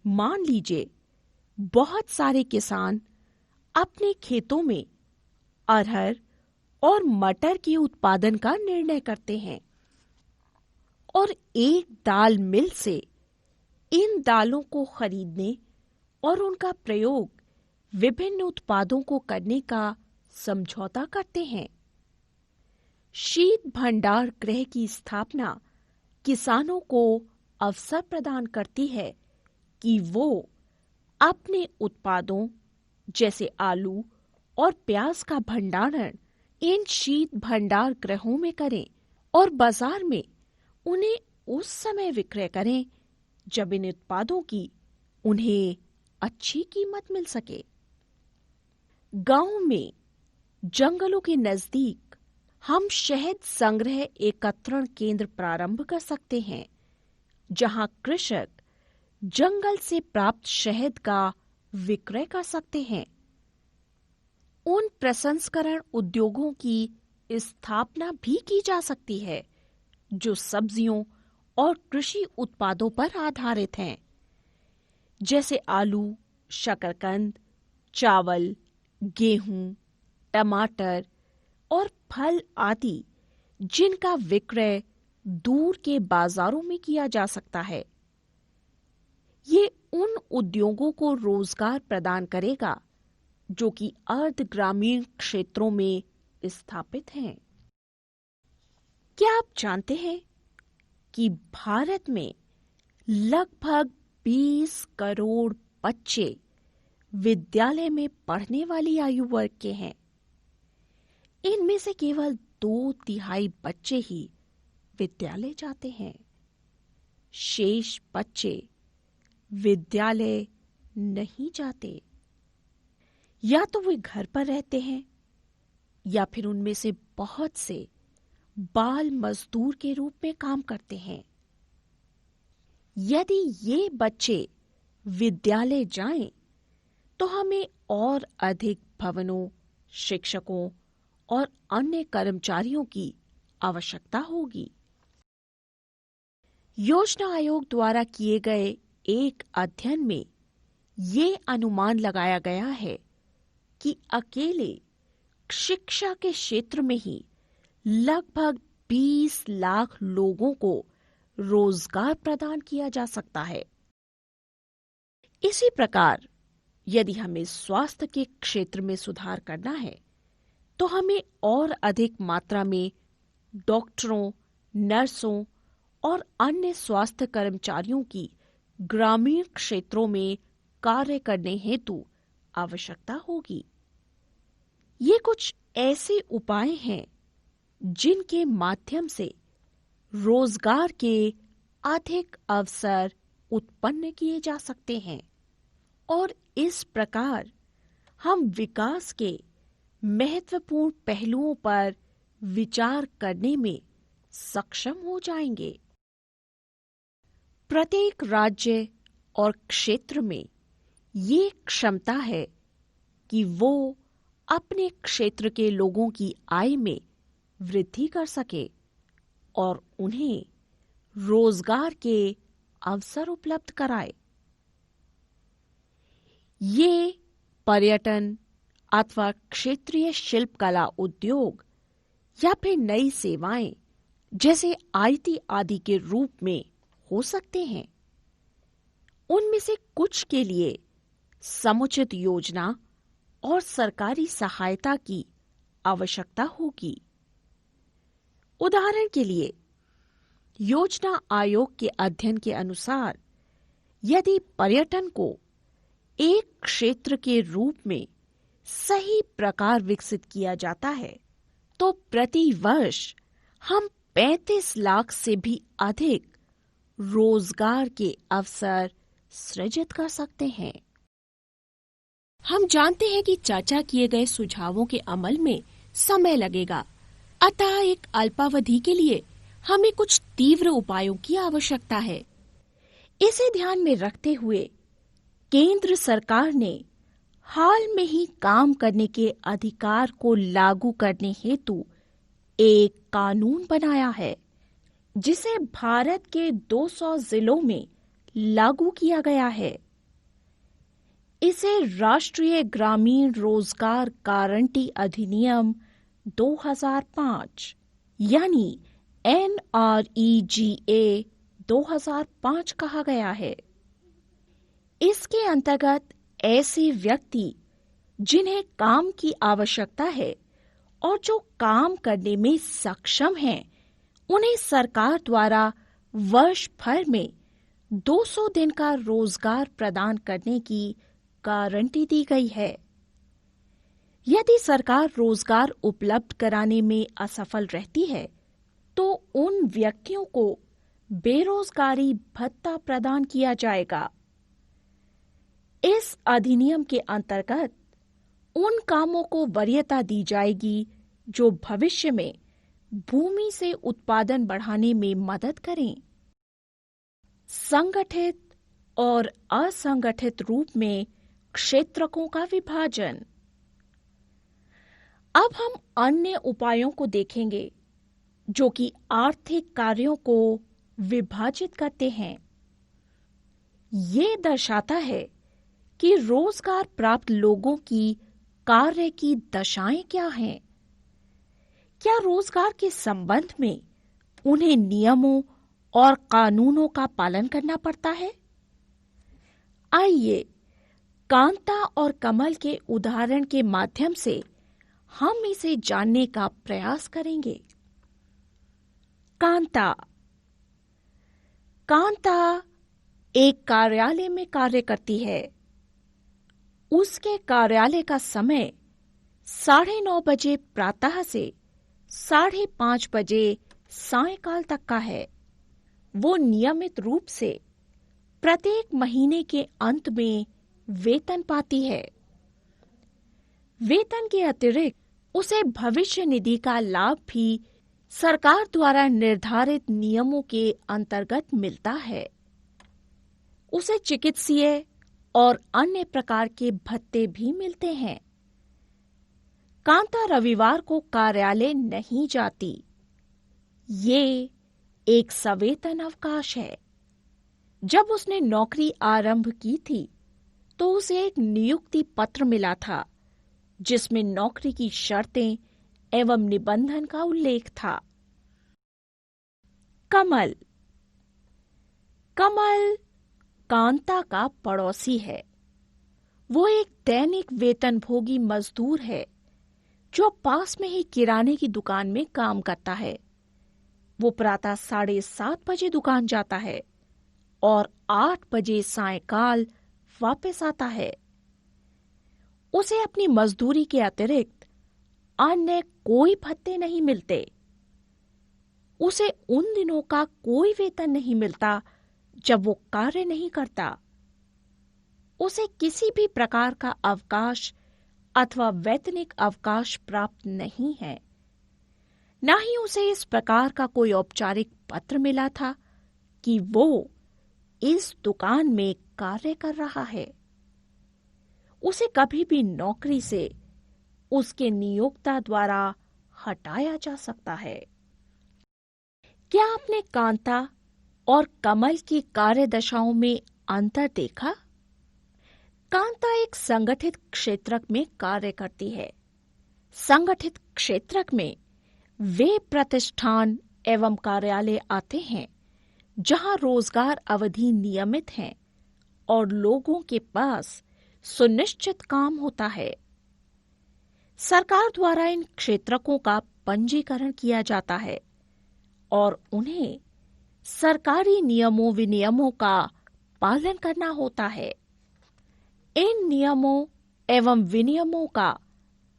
मान लीजिए बहुत सारे किसान अपने खेतों में अरहर और मटर के उत्पादन का निर्णय करते हैं और एक दाल मिल से इन दालों को खरीदने और उनका प्रयोग विभिन्न उत्पादों को करने का समझौता करते हैं। शीत भंडार गृह की स्थापना किसानों को अवसर प्रदान करती है कि वो अपने उत्पादों जैसे आलू और प्याज का भंडारण इन शीत भंडार गृहों में करें और बाजार में उन्हें उस समय विक्रय करें जब इन उत्पादों की उन्हें अच्छी कीमत मिल सके। गांव में जंगलों के नजदीक हम शहद संग्रह एकत्रण केंद्र प्रारंभ कर सकते हैं, जहां कृषक जंगल से प्राप्त शहद का विक्रय कर सकते हैं। उन प्रसंस्करण उद्योगों की स्थापना भी की जा सकती है जो सब्जियों और कृषि उत्पादों पर आधारित हैं, जैसे आलू, शकरकंद, चावल, गेहूं, टमाटर और फल आदि, जिनका विक्रय दूर के बाजारों में किया जा सकता है। ये उन उद्योगों को रोजगार प्रदान करेगा जो कि अर्ध ग्रामीण क्षेत्रों में स्थापित हैं। क्या आप जानते हैं कि भारत में लगभग 20 करोड़ बच्चे विद्यालय में पढ़ने वाली आयु वर्ग के हैं? इनमें से केवल 2/3 बच्चे ही विद्यालय जाते हैं। शेष बच्चे विद्यालय नहीं जाते। या तो वे घर पर रहते हैं या फिर उनमें से बहुत से बाल मजदूर के रूप में काम करते हैं। यदि ये बच्चे विद्यालय जाएं, तो हमें और अधिक भवनों, शिक्षकों और अन्य कर्मचारियों की आवश्यकता होगी। योजना आयोग द्वारा किए गए एक अध्ययन में ये अनुमान लगाया गया है कि अकेले शिक्षा के क्षेत्र में ही लगभग 20 लाख लोगों को रोजगार प्रदान किया जा सकता है। इसी प्रकार यदि हमें स्वास्थ्य के क्षेत्र में सुधार करना है, तो हमें और अधिक मात्रा में डॉक्टरों, नर्सों और अन्य स्वास्थ्य कर्मचारियों की ग्रामीण क्षेत्रों में कार्य करने हेतु आवश्यकता होगी। ये कुछ ऐसे उपाय हैं जिनके माध्यम से रोजगार के अधिक अवसर उत्पन्न किए जा सकते हैं और इस प्रकार हम विकास के महत्वपूर्ण पहलुओं पर विचार करने में सक्षम हो जाएंगे। प्रत्येक राज्य और क्षेत्र में ये क्षमता है कि वो अपने क्षेत्र के लोगों की आय में वृद्धि कर सके और उन्हें रोजगार के अवसर उपलब्ध कराए। ये पर्यटन अथवा क्षेत्रीय शिल्पकला उद्योग या फिर नई सेवाएं जैसे आईटी आदि के रूप में हो सकते हैं। उनमें से कुछ के लिए समुचित योजना और सरकारी सहायता की आवश्यकता होगी। उदाहरण के लिए, योजना आयोग के अध्ययन के अनुसार यदि पर्यटन को एक क्षेत्र के रूप में सही प्रकार विकसित किया जाता है, तो प्रति वर्ष हम 35 लाख से भी अधिक रोजगार के अवसर सृजित कर सकते हैं। हम जानते हैं कि चर्चा किए गए सुझावों के अमल में समय लगेगा, अतः एक अल्पावधि के लिए हमें कुछ तीव्र उपायों की आवश्यकता है। इसे ध्यान में रखते हुए केंद्र सरकार ने हाल में ही काम करने के अधिकार को लागू करने हेतु एक कानून बनाया है, जिसे भारत के 200 जिलों में लागू किया गया है। इसे राष्ट्रीय ग्रामीण रोजगार गारंटी अधिनियम 2005 यानी NREGA 2005 कहा गया है। इसके अंतर्गत ऐसे व्यक्ति जिन्हें काम की आवश्यकता है और जो काम करने में सक्षम हैं, उन्हें सरकार द्वारा वर्ष भर में 200 दिन का रोजगार प्रदान करने की गारंटी दी गई है। यदि सरकार रोजगार उपलब्ध कराने में असफल रहती है, तो उन व्यक्तियों को बेरोजगारी भत्ता प्रदान किया जाएगा। इस अधिनियम के अंतर्गत उन कामों को वरीयता दी जाएगी जो भविष्य में भूमि से उत्पादन बढ़ाने में मदद करें। संगठित और असंगठित रूप में क्षेत्रकों का विभाजन। अब हम अन्य उपायों को देखेंगे जो कि आर्थिक कार्यों को विभाजित करते हैं। ये दर्शाता है कि रोजगार प्राप्त लोगों की कार्य की दशाएं क्या हैं। क्या रोजगार के संबंध में उन्हें नियमों और कानूनों का पालन करना पड़ता है? आइए कांता और कमल के उदाहरण के माध्यम से हम इसे जानने का प्रयास करेंगे। कांता एक कार्यालय में कार्य करती है। उसके कार्यालय का समय 9:30 बजे प्रातः से 5:30 बजे सायंकाल तक का है। वो नियमित रूप से प्रत्येक महीने के अंत में वेतन पाती है। वेतन के अतिरिक्त उसे भविष्य निधि का लाभ भी सरकार द्वारा निर्धारित नियमों के अंतर्गत मिलता है। उसे चिकित्सीय और अन्य प्रकार के भत्ते भी मिलते हैं। कांता रविवार को कार्यालय नहीं जाती। ये एक सवेतन अवकाश है। जब उसने नौकरी आरंभ की थी, तो उसे एक नियुक्ति पत्र मिला था जिसमें नौकरी की शर्तें एवं निबंधन का उल्लेख था। कमल कांता का पड़ोसी है। वो एक दैनिक वेतनभोगी मजदूर है जो पास में ही किराने की दुकान में काम करता है। वो प्रातः 7:30 बजे दुकान जाता है और 8 बजे सायंकाल वापस आता है। उसे अपनी मजदूरी के अतिरिक्त अन्य कोई भत्ते नहीं मिलते। उसे उन दिनों का कोई वेतन नहीं मिलता जब वो कार्य नहीं करता। उसे किसी भी प्रकार का अवकाश अथवा वैतनिक अवकाश प्राप्त नहीं है। न ही उसे इस प्रकार का कोई औपचारिक पत्र मिला था कि वो इस दुकान में कार्य कर रहा है। उसे कभी भी नौकरी से उसके नियोक्ता द्वारा हटाया जा सकता है। क्या आपने कांता और कमल की कार्यदशाओं में अंतर देखा? कांता एक संगठित क्षेत्रक में कार्य करती है। संगठित क्षेत्रक में वे प्रतिष्ठान एवं कार्यालय आते हैं जहां रोजगार अवधि नियमित है और लोगों के पास सुनिश्चित काम होता है। सरकार द्वारा इन क्षेत्रकों का पंजीकरण किया जाता है और उन्हें सरकारी नियमों विनियमों का पालन करना होता है। इन नियमों एवं विनियमों का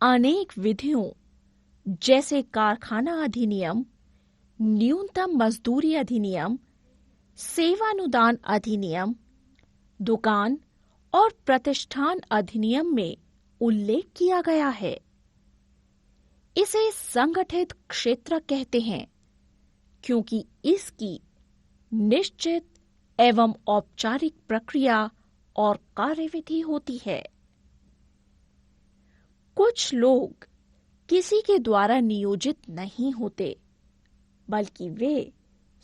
अनेक विधियों जैसे कारखाना अधिनियम, न्यूनतम मजदूरी अधिनियम, सेवानुदान अधिनियम, दुकान और प्रतिष्ठान अधिनियम में उल्लेख किया गया है। इसे संगठित क्षेत्र कहते हैं क्योंकि इसकी निश्चित एवं औपचारिक प्रक्रिया और कार्यविधि होती है। कुछ लोग किसी के द्वारा नियोजित नहीं होते, बल्कि वे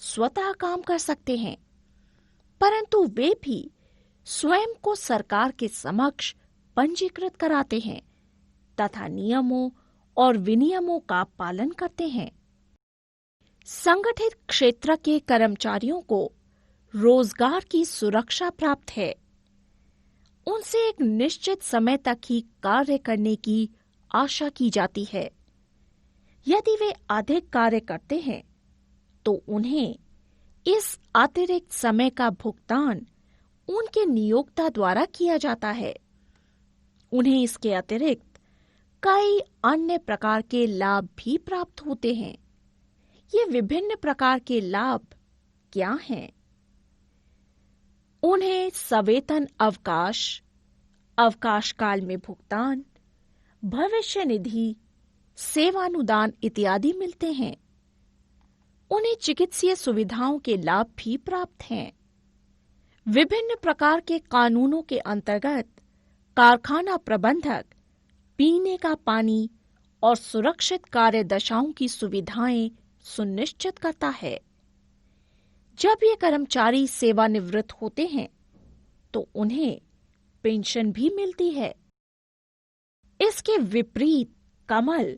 स्वतः काम कर सकते हैं, परंतु वे भी स्वयं को सरकार के समक्ष पंजीकृत कराते हैं तथा नियमों और विनियमों का पालन करते हैं। संगठित क्षेत्र के कर्मचारियों को रोजगार की सुरक्षा प्राप्त है। उनसे एक निश्चित समय तक ही कार्य करने की आशा की जाती है। यदि वे अधिक कार्य करते हैं तो उन्हें इस अतिरिक्त समय का भुगतान उनके नियोक्ता द्वारा किया जाता है। उन्हें इसके अतिरिक्त कई अन्य प्रकार के लाभ भी प्राप्त होते हैं। ये विभिन्न प्रकार के लाभ क्या हैं? उन्हें सवेतन अवकाश, अवकाश काल में भुगतान, भविष्य निधि, सेवानुदान इत्यादि मिलते हैं। उन्हें चिकित्सीय सुविधाओं के लाभ भी प्राप्त हैं। विभिन्न प्रकार के कानूनों के अंतर्गत कारखाना प्रबंधक पीने का पानी और सुरक्षित कार्यदशाओं की सुविधाएं सुनिश्चित करता है। जब ये कर्मचारी सेवानिवृत्त होते हैं तो उन्हें पेंशन भी मिलती है। इसके विपरीत कमल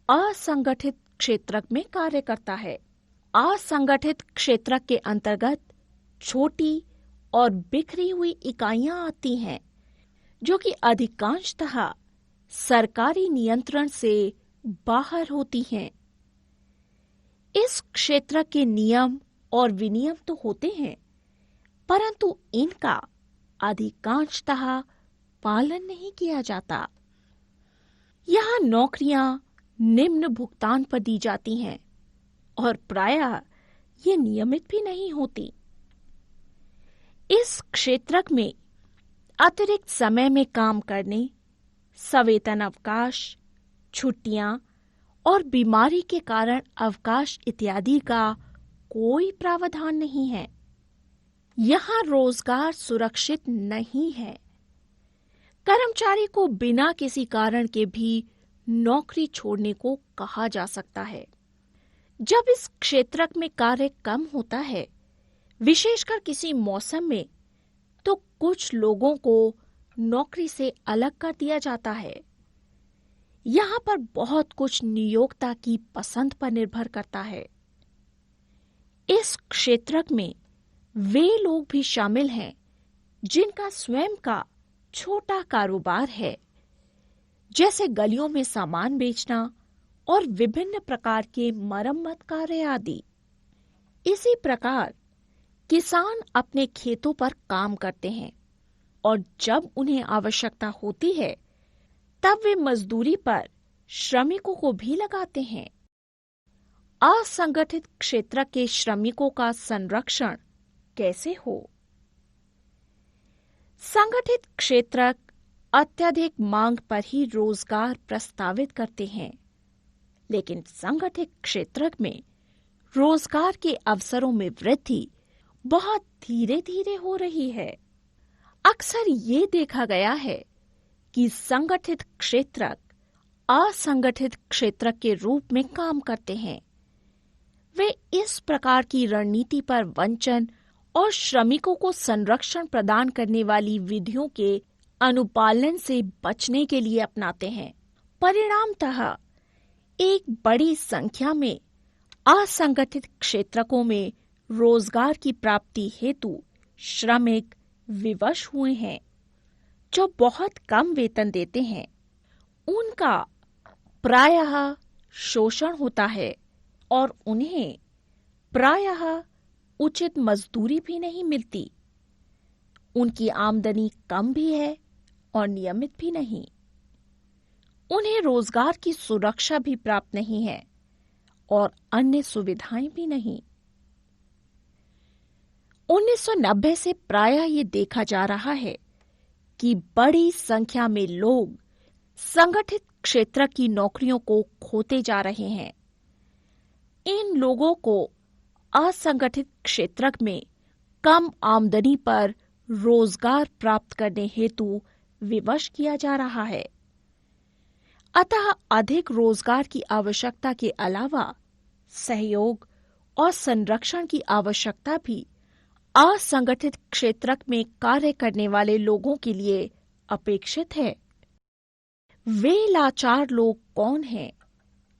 असंगठित क्षेत्र में कार्य करता है। असंगठित क्षेत्र के अंतर्गत छोटी और बिखरी हुई इकाइयां आती हैं, जो कि अधिकांशतः सरकारी नियंत्रण से बाहर होती हैं। इस क्षेत्र के नियम और विनियम तो होते हैं, परंतु इनका अधिकांशतः पालन नहीं किया जाता। यहाँ नौकरियां निम्न भुगतान पर दी जाती हैं और प्रायः ये नियमित भी नहीं होती। इस क्षेत्र में अतिरिक्त समय में काम करने, सवेतन अवकाश, छुट्टियां और बीमारी के कारण अवकाश इत्यादि का कोई प्रावधान नहीं है। यहाँ रोजगार सुरक्षित नहीं है। कर्मचारी को बिना किसी कारण के भी नौकरी छोड़ने को कहा जा सकता है। जब इस क्षेत्र में कार्य कम होता है, विशेषकर किसी मौसम में, तो कुछ लोगों को नौकरी से अलग कर दिया जाता है। यहाँ पर बहुत कुछ नियोक्ता की पसंद पर निर्भर करता है। इस क्षेत्र में वे लोग भी शामिल हैं जिनका स्वयं का छोटा कारोबार है, जैसे गलियों में सामान बेचना और विभिन्न प्रकार के मरम्मत कार्य आदि। इसी प्रकार किसान अपने खेतों पर काम करते हैं और जब उन्हें आवश्यकता होती है तब वे मजदूरी पर श्रमिकों को भी लगाते हैं। असंगठित क्षेत्र के श्रमिकों का संरक्षण कैसे हो? संगठित क्षेत्र अत्यधिक मांग पर ही रोजगार प्रस्तावित करते हैं, लेकिन संगठित क्षेत्र में रोजगार के अवसरों में वृद्धि बहुत धीरे धीरे हो रही है। अक्सर ये देखा गया है कि संगठित क्षेत्र असंगठित क्षेत्र के रूप में काम करते हैं। वे इस प्रकार की रणनीति पर वंचन और श्रमिकों को संरक्षण प्रदान करने वाली विधियों के अनुपालन से बचने के लिए अपनाते हैं। परिणामतः एक बड़ी संख्या में असंगठित क्षेत्रकों में रोजगार की प्राप्ति हेतु श्रमिक विवश हुए हैं, जो बहुत कम वेतन देते हैं। उनका प्रायः शोषण होता है और उन्हें प्रायः उचित मजदूरी भी नहीं मिलती। उनकी आमदनी कम भी है और नियमित भी नहीं। उन्हें रोजगार की सुरक्षा भी प्राप्त नहीं है और अन्य सुविधाएं भी नहीं। 1990 से प्रायः ये देखा जा रहा है कि बड़ी संख्या में लोग संगठित क्षेत्र की नौकरियों को खोते जा रहे हैं। इन लोगों को असंगठित क्षेत्र में कम आमदनी पर रोजगार प्राप्त करने हेतु विवश किया जा रहा है। अतः अधिक रोजगार की आवश्यकता के अलावा सहयोग और संरक्षण की आवश्यकता भी असंगठित क्षेत्र में कार्य करने वाले लोगों के लिए अपेक्षित है। वे लाचार लोग कौन हैं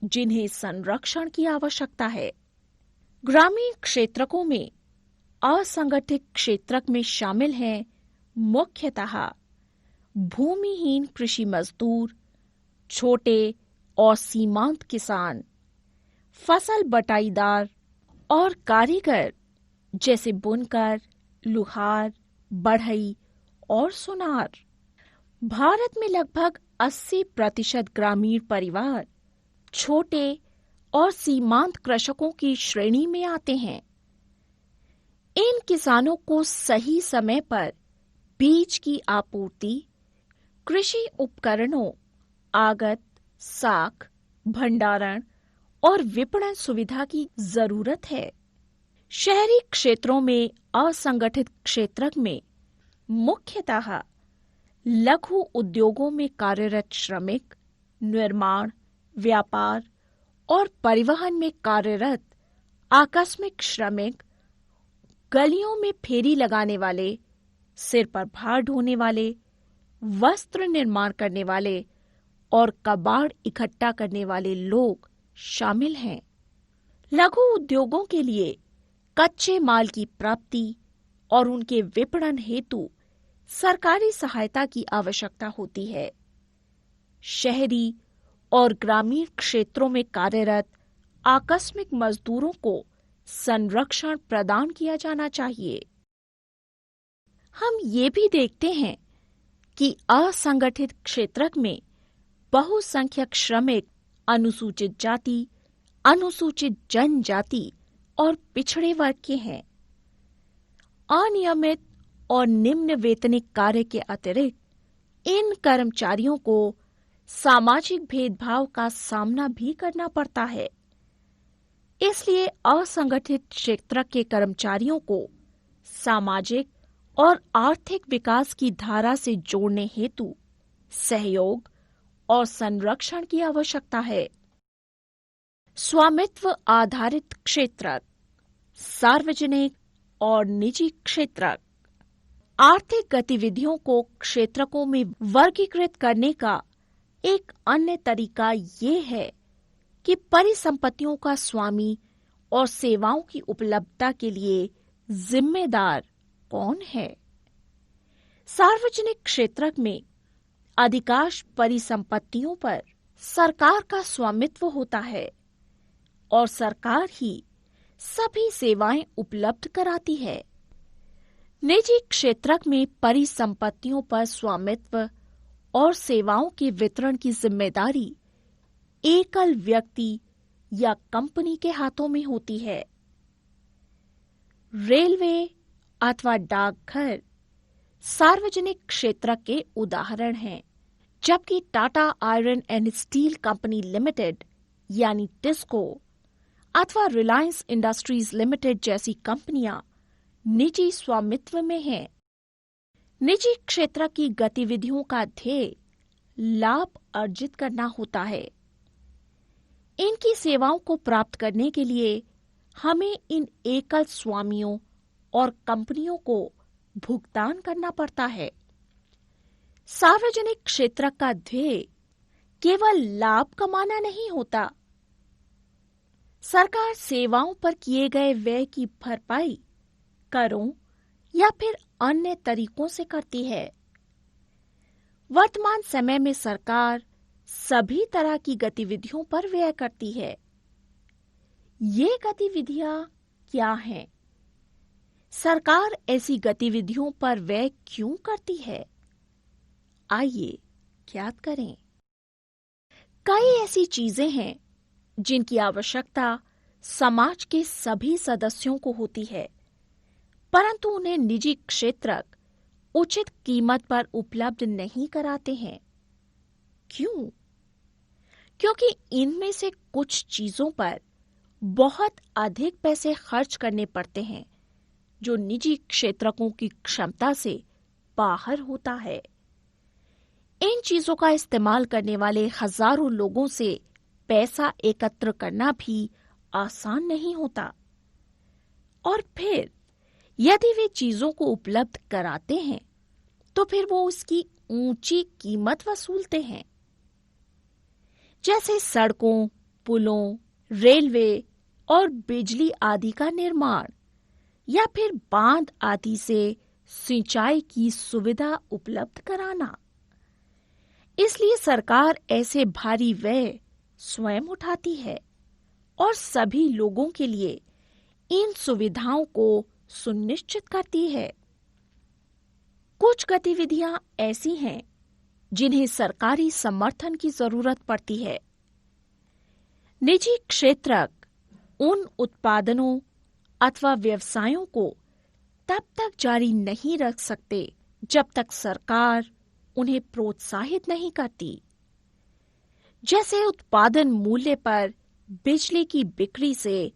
जिन्हें संरक्षण की आवश्यकता है? ग्रामीण क्षेत्रकों में असंगठित क्षेत्र में शामिल हैं मुख्यतः भूमिहीन कृषि मजदूर, छोटे और सीमांत किसान, फसल बटाईदार और कारीगर जैसे बुनकर, लुहार, बढ़ई और सुनार। भारत में लगभग 80% ग्रामीण परिवार छोटे और सीमांत कृषकों की श्रेणी में आते हैं। इन किसानों को सही समय पर बीज की आपूर्ति, कृषि उपकरणों, आगत, साख, भंडारण और विपणन सुविधा की जरूरत है। शहरी क्षेत्रों में असंगठित क्षेत्र में मुख्यतः लघु उद्योगों में कार्यरत श्रमिक, निर्माण, व्यापार और परिवहन में कार्यरत आकस्मिक श्रमिक, गलियों में फेरी लगाने वाले, सिर पर भार ढोने वाले, वस्त्र निर्माण करने वाले और कबाड़ इकट्ठा करने वाले लोग शामिल हैं। लघु उद्योगों के लिए कच्चे माल की प्राप्ति और उनके विपणन हेतु सरकारी सहायता की आवश्यकता होती है। शहरी और ग्रामीण क्षेत्रों में कार्यरत आकस्मिक मजदूरों को संरक्षण प्रदान किया जाना चाहिए। हम ये भी देखते हैं कि असंगठित क्षेत्र में बहुसंख्यक श्रमिक अनुसूचित जाति, अनुसूचित जनजाति और पिछड़े वर्ग के हैं। अनियमित और निम्न वेतनिक कार्य के अतिरिक्त इन कर्मचारियों को सामाजिक भेदभाव का सामना भी करना पड़ता है। इसलिए असंगठित क्षेत्र के कर्मचारियों को सामाजिक और आर्थिक विकास की धारा से जोड़ने हेतु सहयोग और संरक्षण की आवश्यकता है। स्वामित्व आधारित क्षेत्र, सार्वजनिक और निजी क्षेत्र। आर्थिक गतिविधियों को क्षेत्रकों में वर्गीकृत करने का एक अन्य तरीका ये है कि परिसंपत्तियों का स्वामी और सेवाओं की उपलब्धता के लिए जिम्मेदार कौन है। सार्वजनिक क्षेत्र में अधिकांश परिसंपत्तियों पर सरकार का स्वामित्व होता है और सरकार ही सभी सेवाएं उपलब्ध कराती है। निजी क्षेत्र में परिसंपत्तियों पर स्वामित्व और सेवाओं के वितरण की जिम्मेदारी एकल व्यक्ति या कंपनी के हाथों में होती है। रेलवे अथवा डाकघर सार्वजनिक क्षेत्र के उदाहरण हैं, जबकि Tata iron and steel company limited यानी टिस्को अथवा रिलायंस इंडस्ट्रीज लिमिटेड जैसी कंपनियां निजी स्वामित्व में हैं। निजी क्षेत्र की गतिविधियों का ध्येय लाभ अर्जित करना होता है। इनकी सेवाओं को प्राप्त करने के लिए हमें इन एकल स्वामियों और कंपनियों को भुगतान करना पड़ता है। सार्वजनिक क्षेत्र का ध्येय केवल लाभ कमाना नहीं होता। सरकार सेवाओं पर किए गए व्यय की भरपाई करों या फिर अन्य तरीकों से करती है। वर्तमान समय में सरकार सभी तरह की गतिविधियों पर व्यय करती है। ये गतिविधियां क्या हैं? सरकार ऐसी गतिविधियों पर व्यय क्यों करती है? आइए ज्ञात करें। कई ऐसी चीजें हैं जिनकी आवश्यकता समाज के सभी सदस्यों को होती है, परंतु उन्हें निजी क्षेत्र उचित कीमत पर उपलब्ध नहीं कराते हैं। क्यों? क्योंकि इनमें से कुछ चीजों पर बहुत अधिक पैसे खर्च करने पड़ते हैं, जो निजी क्षेत्रकों की क्षमता से बाहर होता है। इन चीजों का इस्तेमाल करने वाले हजारों लोगों से पैसा एकत्र करना भी आसान नहीं होता। और फिर यदि वे चीजों को उपलब्ध कराते हैं तो फिर वो उसकी ऊंची कीमत वसूलते हैं। जैसे सड़कों, पुलों, रेलवे और बिजली आदि का निर्माण या फिर बांध आदि से सिंचाई की सुविधा उपलब्ध कराना। इसलिए सरकार ऐसे भारी व्यय स्वयं उठाती है और सभी लोगों के लिए इन सुविधाओं को सुनिश्चित करती है। कुछ गतिविधियां ऐसी हैं जिन्हें सरकारी समर्थन की जरूरत पड़ती है। निजी क्षेत्रक उन उत्पादनों अथवा व्यवसायों को तब तक जारी नहीं रख सकते जब तक सरकार उन्हें प्रोत्साहित नहीं करती। जैसे उत्पादन मूल्य पर बिजली की बिक्री से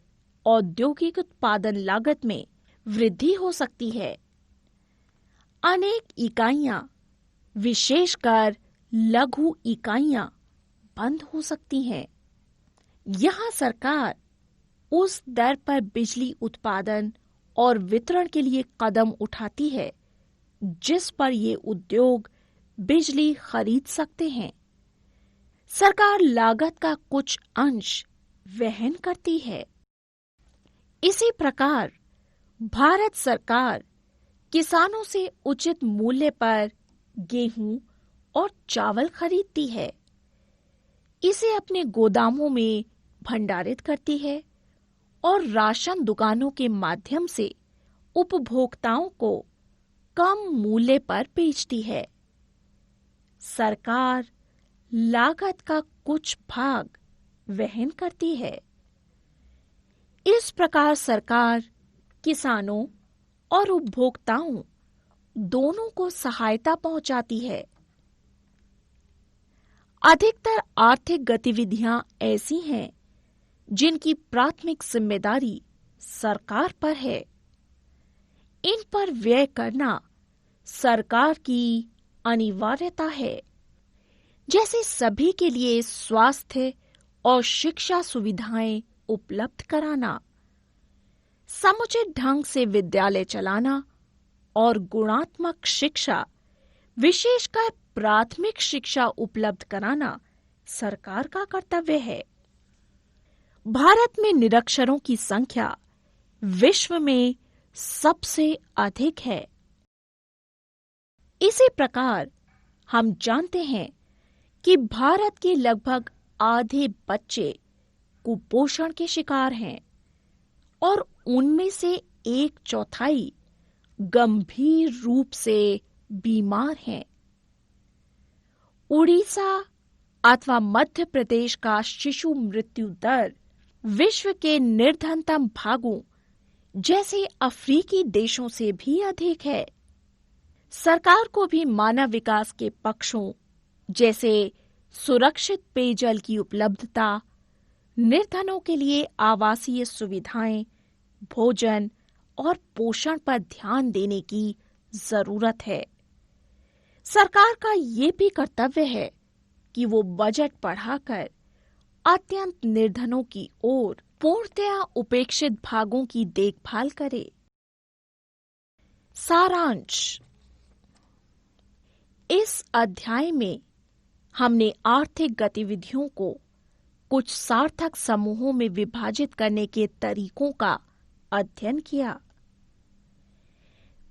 औद्योगिक उत्पादन लागत में वृद्धि हो सकती है। अनेक इकाइयां, विशेषकर लघु इकाइयां, बंद हो सकती हैं। यहां सरकार उस दर पर बिजली उत्पादन और वितरण के लिए कदम उठाती है जिस पर ये उद्योग बिजली खरीद सकते हैं। सरकार लागत का कुछ अंश वहन करती है। इसी प्रकार भारत सरकार किसानों से उचित मूल्य पर गेहूं और चावल खरीदती है, इसे अपने गोदामों में भंडारित करती है और राशन दुकानों के माध्यम से उपभोक्ताओं को कम मूल्य पर बेचती है। सरकार लागत का कुछ भाग वहन करती है। इस प्रकार सरकार किसानों और उपभोक्ताओं दोनों को सहायता पहुंचाती है। अधिकतर आर्थिक गतिविधियां ऐसी हैं जिनकी प्राथमिक जिम्मेदारी सरकार पर है। इन पर व्यय करना सरकार की अनिवार्यता है। जैसे सभी के लिए स्वास्थ्य और शिक्षा सुविधाएं उपलब्ध कराना, समुचित ढंग से विद्यालय चलाना और गुणात्मक शिक्षा, विशेषकर प्राथमिक शिक्षा उपलब्ध कराना सरकार का कर्तव्य है। भारत में निरक्षरों की संख्या विश्व में सबसे अधिक है। इसी प्रकार हम जानते हैं कि भारत के लगभग आधे बच्चे कुपोषण के शिकार हैं और उनमें से 1/4 गंभीर रूप से बीमार हैं। उड़ीसा अथवा मध्य प्रदेश का शिशु मृत्यु दर विश्व के निर्धनतम भागों जैसे अफ्रीकी देशों से भी अधिक है। सरकार को भी मानव विकास के पक्षों जैसे सुरक्षित पेयजल की उपलब्धता, निर्धनों के लिए आवासीय सुविधाएं, भोजन और पोषण पर ध्यान देने की जरूरत है। सरकार का ये भी कर्तव्य है कि वो बजट बढ़ाकर अत्यंत निर्धनों की ओर पूर्णतया उपेक्षित भागों की देखभाल करे। सारांश: इस अध्याय में हमने आर्थिक गतिविधियों को कुछ सार्थक समूहों में विभाजित करने के तरीकों का अध्ययन किया।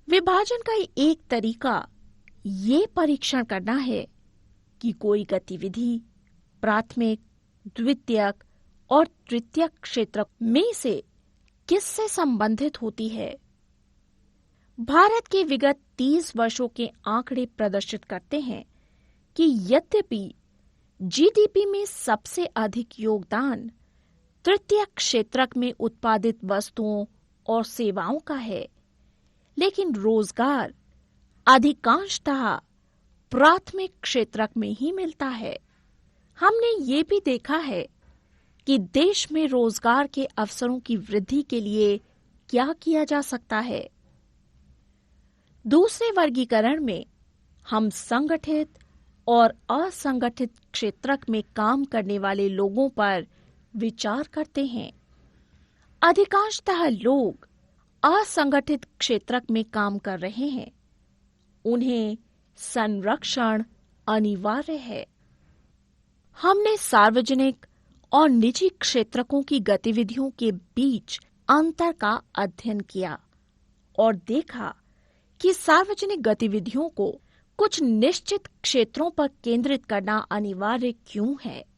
विभाजन का एक तरीका ये परीक्षण करना है कि कोई गतिविधि प्राथमिक, द्वितीयक और तृतीयक क्षेत्र में से किससे संबंधित होती है। भारत के विगत 30 वर्षों के आंकड़े प्रदर्शित करते हैं कि यद्यपि जीडीपी में सबसे अधिक योगदान तृतीयक क्षेत्रक में उत्पादित वस्तुओं और सेवाओं का है, लेकिन रोजगार अधिकांशतः प्राथमिक क्षेत्रक में ही मिलता है। हमने ये भी देखा है कि देश में रोजगार के अवसरों की वृद्धि के लिए क्या किया जा सकता है। दूसरे वर्गीकरण में हम संगठित और असंगठित क्षेत्रक में काम करने वाले लोगों पर विचार करते हैं। अधिकांशतः लोग असंगठित क्षेत्र में काम कर रहे हैं, उन्हें संरक्षण अनिवार्य है। हमने सार्वजनिक और निजी क्षेत्रकों की गतिविधियों के बीच अंतर का अध्ययन किया और देखा कि सार्वजनिक गतिविधियों को कुछ निश्चित क्षेत्रों पर केंद्रित करना अनिवार्य क्यों है।